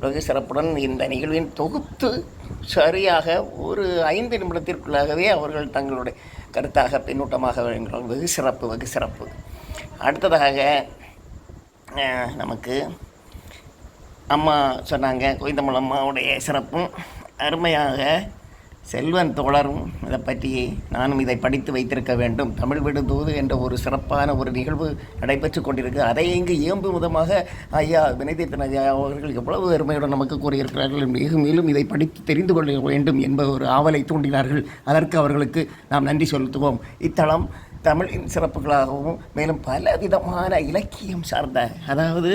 வெகு சிறப்புடன் இந்த நிகழ்வின் தொகுத்து சரியாக ஒரு 5 நிமிடத்திற்குள்ளாகவே அவர்கள் தங்களுடைய கருத்தாக பின்னூட்டமாக வருகின்றார்கள். வெகு சிறப்பு, வெகு சிறப்பு. அடுத்ததாக நமக்கு அம்மா சொன்னாங்க, கோவிந்தம்மாள் அம்மாவுடைய சிறப்பும் அருமையாக செல்வன் தோழரும் இதை பற்றி நானும் இதை படித்து வைத்திருக்க வேண்டும். தமிழ் விடுதூது என்ற ஒரு சிறப்பான ஒரு நிகழ்வு நடைபெற்று கொண்டிருக்கு. அதை இங்கு இயம்பும் விதமாக ஐயா வினயதீர்த்தன் ஐயா அவர்கள் எவ்வளவு அருமையுடன் நமக்கு கூறியிருக்கிறார்கள். மேலும் இதை படித்து தெரிந்து கொள்ள வேண்டும் என்ப ஒரு ஆவலை தூண்டினார்கள். அதற்கு அவர்களுக்கு நாம் நன்றி செலுத்துவோம். இத்தலம் தமிழின் சிறப்புகளாகவும் மேலும் பல விதமான இலக்கியம் சார்ந்த, அதாவது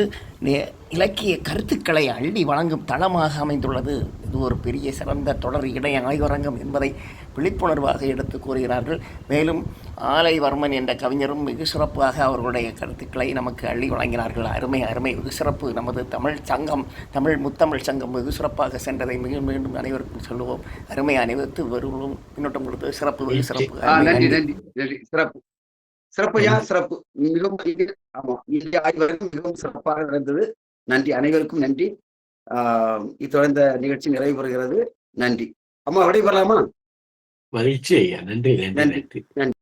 இலக்கிய கருத்துக்களை அள்ளி வழங்கும் தளமாக அமைந்துள்ளது. இது ஒரு பெரிய சிறந்த தொடர் இணைய ஆய்வரங்கம் என்பதை விழிப்புணர்வாக எடுத்து கூறுகிறார்கள். மேலும் ஆலைவர்மன் என்ற கவிஞரும் வெகு சிறப்பாக அவர்களுடைய கருத்துக்களை நமக்கு அள்ளி வழங்கினார்கள். அருமை அருமை, வெகு சிறப்பு. நமது தமிழ் சங்கம், தமிழ் முத்தமிழ் சங்கம் வெகு சிறப்பாக சென்றதை மீண்டும் மீண்டும் அனைவருக்கும் சொல்லுவோம். அருமை, அனைவருக்கு வருவோம் பின்னோட்டம் கொடுத்து சிறப்பு, வெகு சிறப்பு. நன்றி நன்றி நன்றி. சிறப்பு சிறப்பையா சிறப்பு. மிகவும் ஆய்வரங்கம் மிகவும் சிறப்பாக நடந்தது. நன்றி, அனைவருக்கும் நன்றி. இத்தோடு இந்த நிகழ்ச்சி நிறைவு பெறுகிறது. நன்றி. அம்மா விடைபெறலாமா? மகிழ்ச்சி ஐயா. நன்றி நன்றி நன்றி.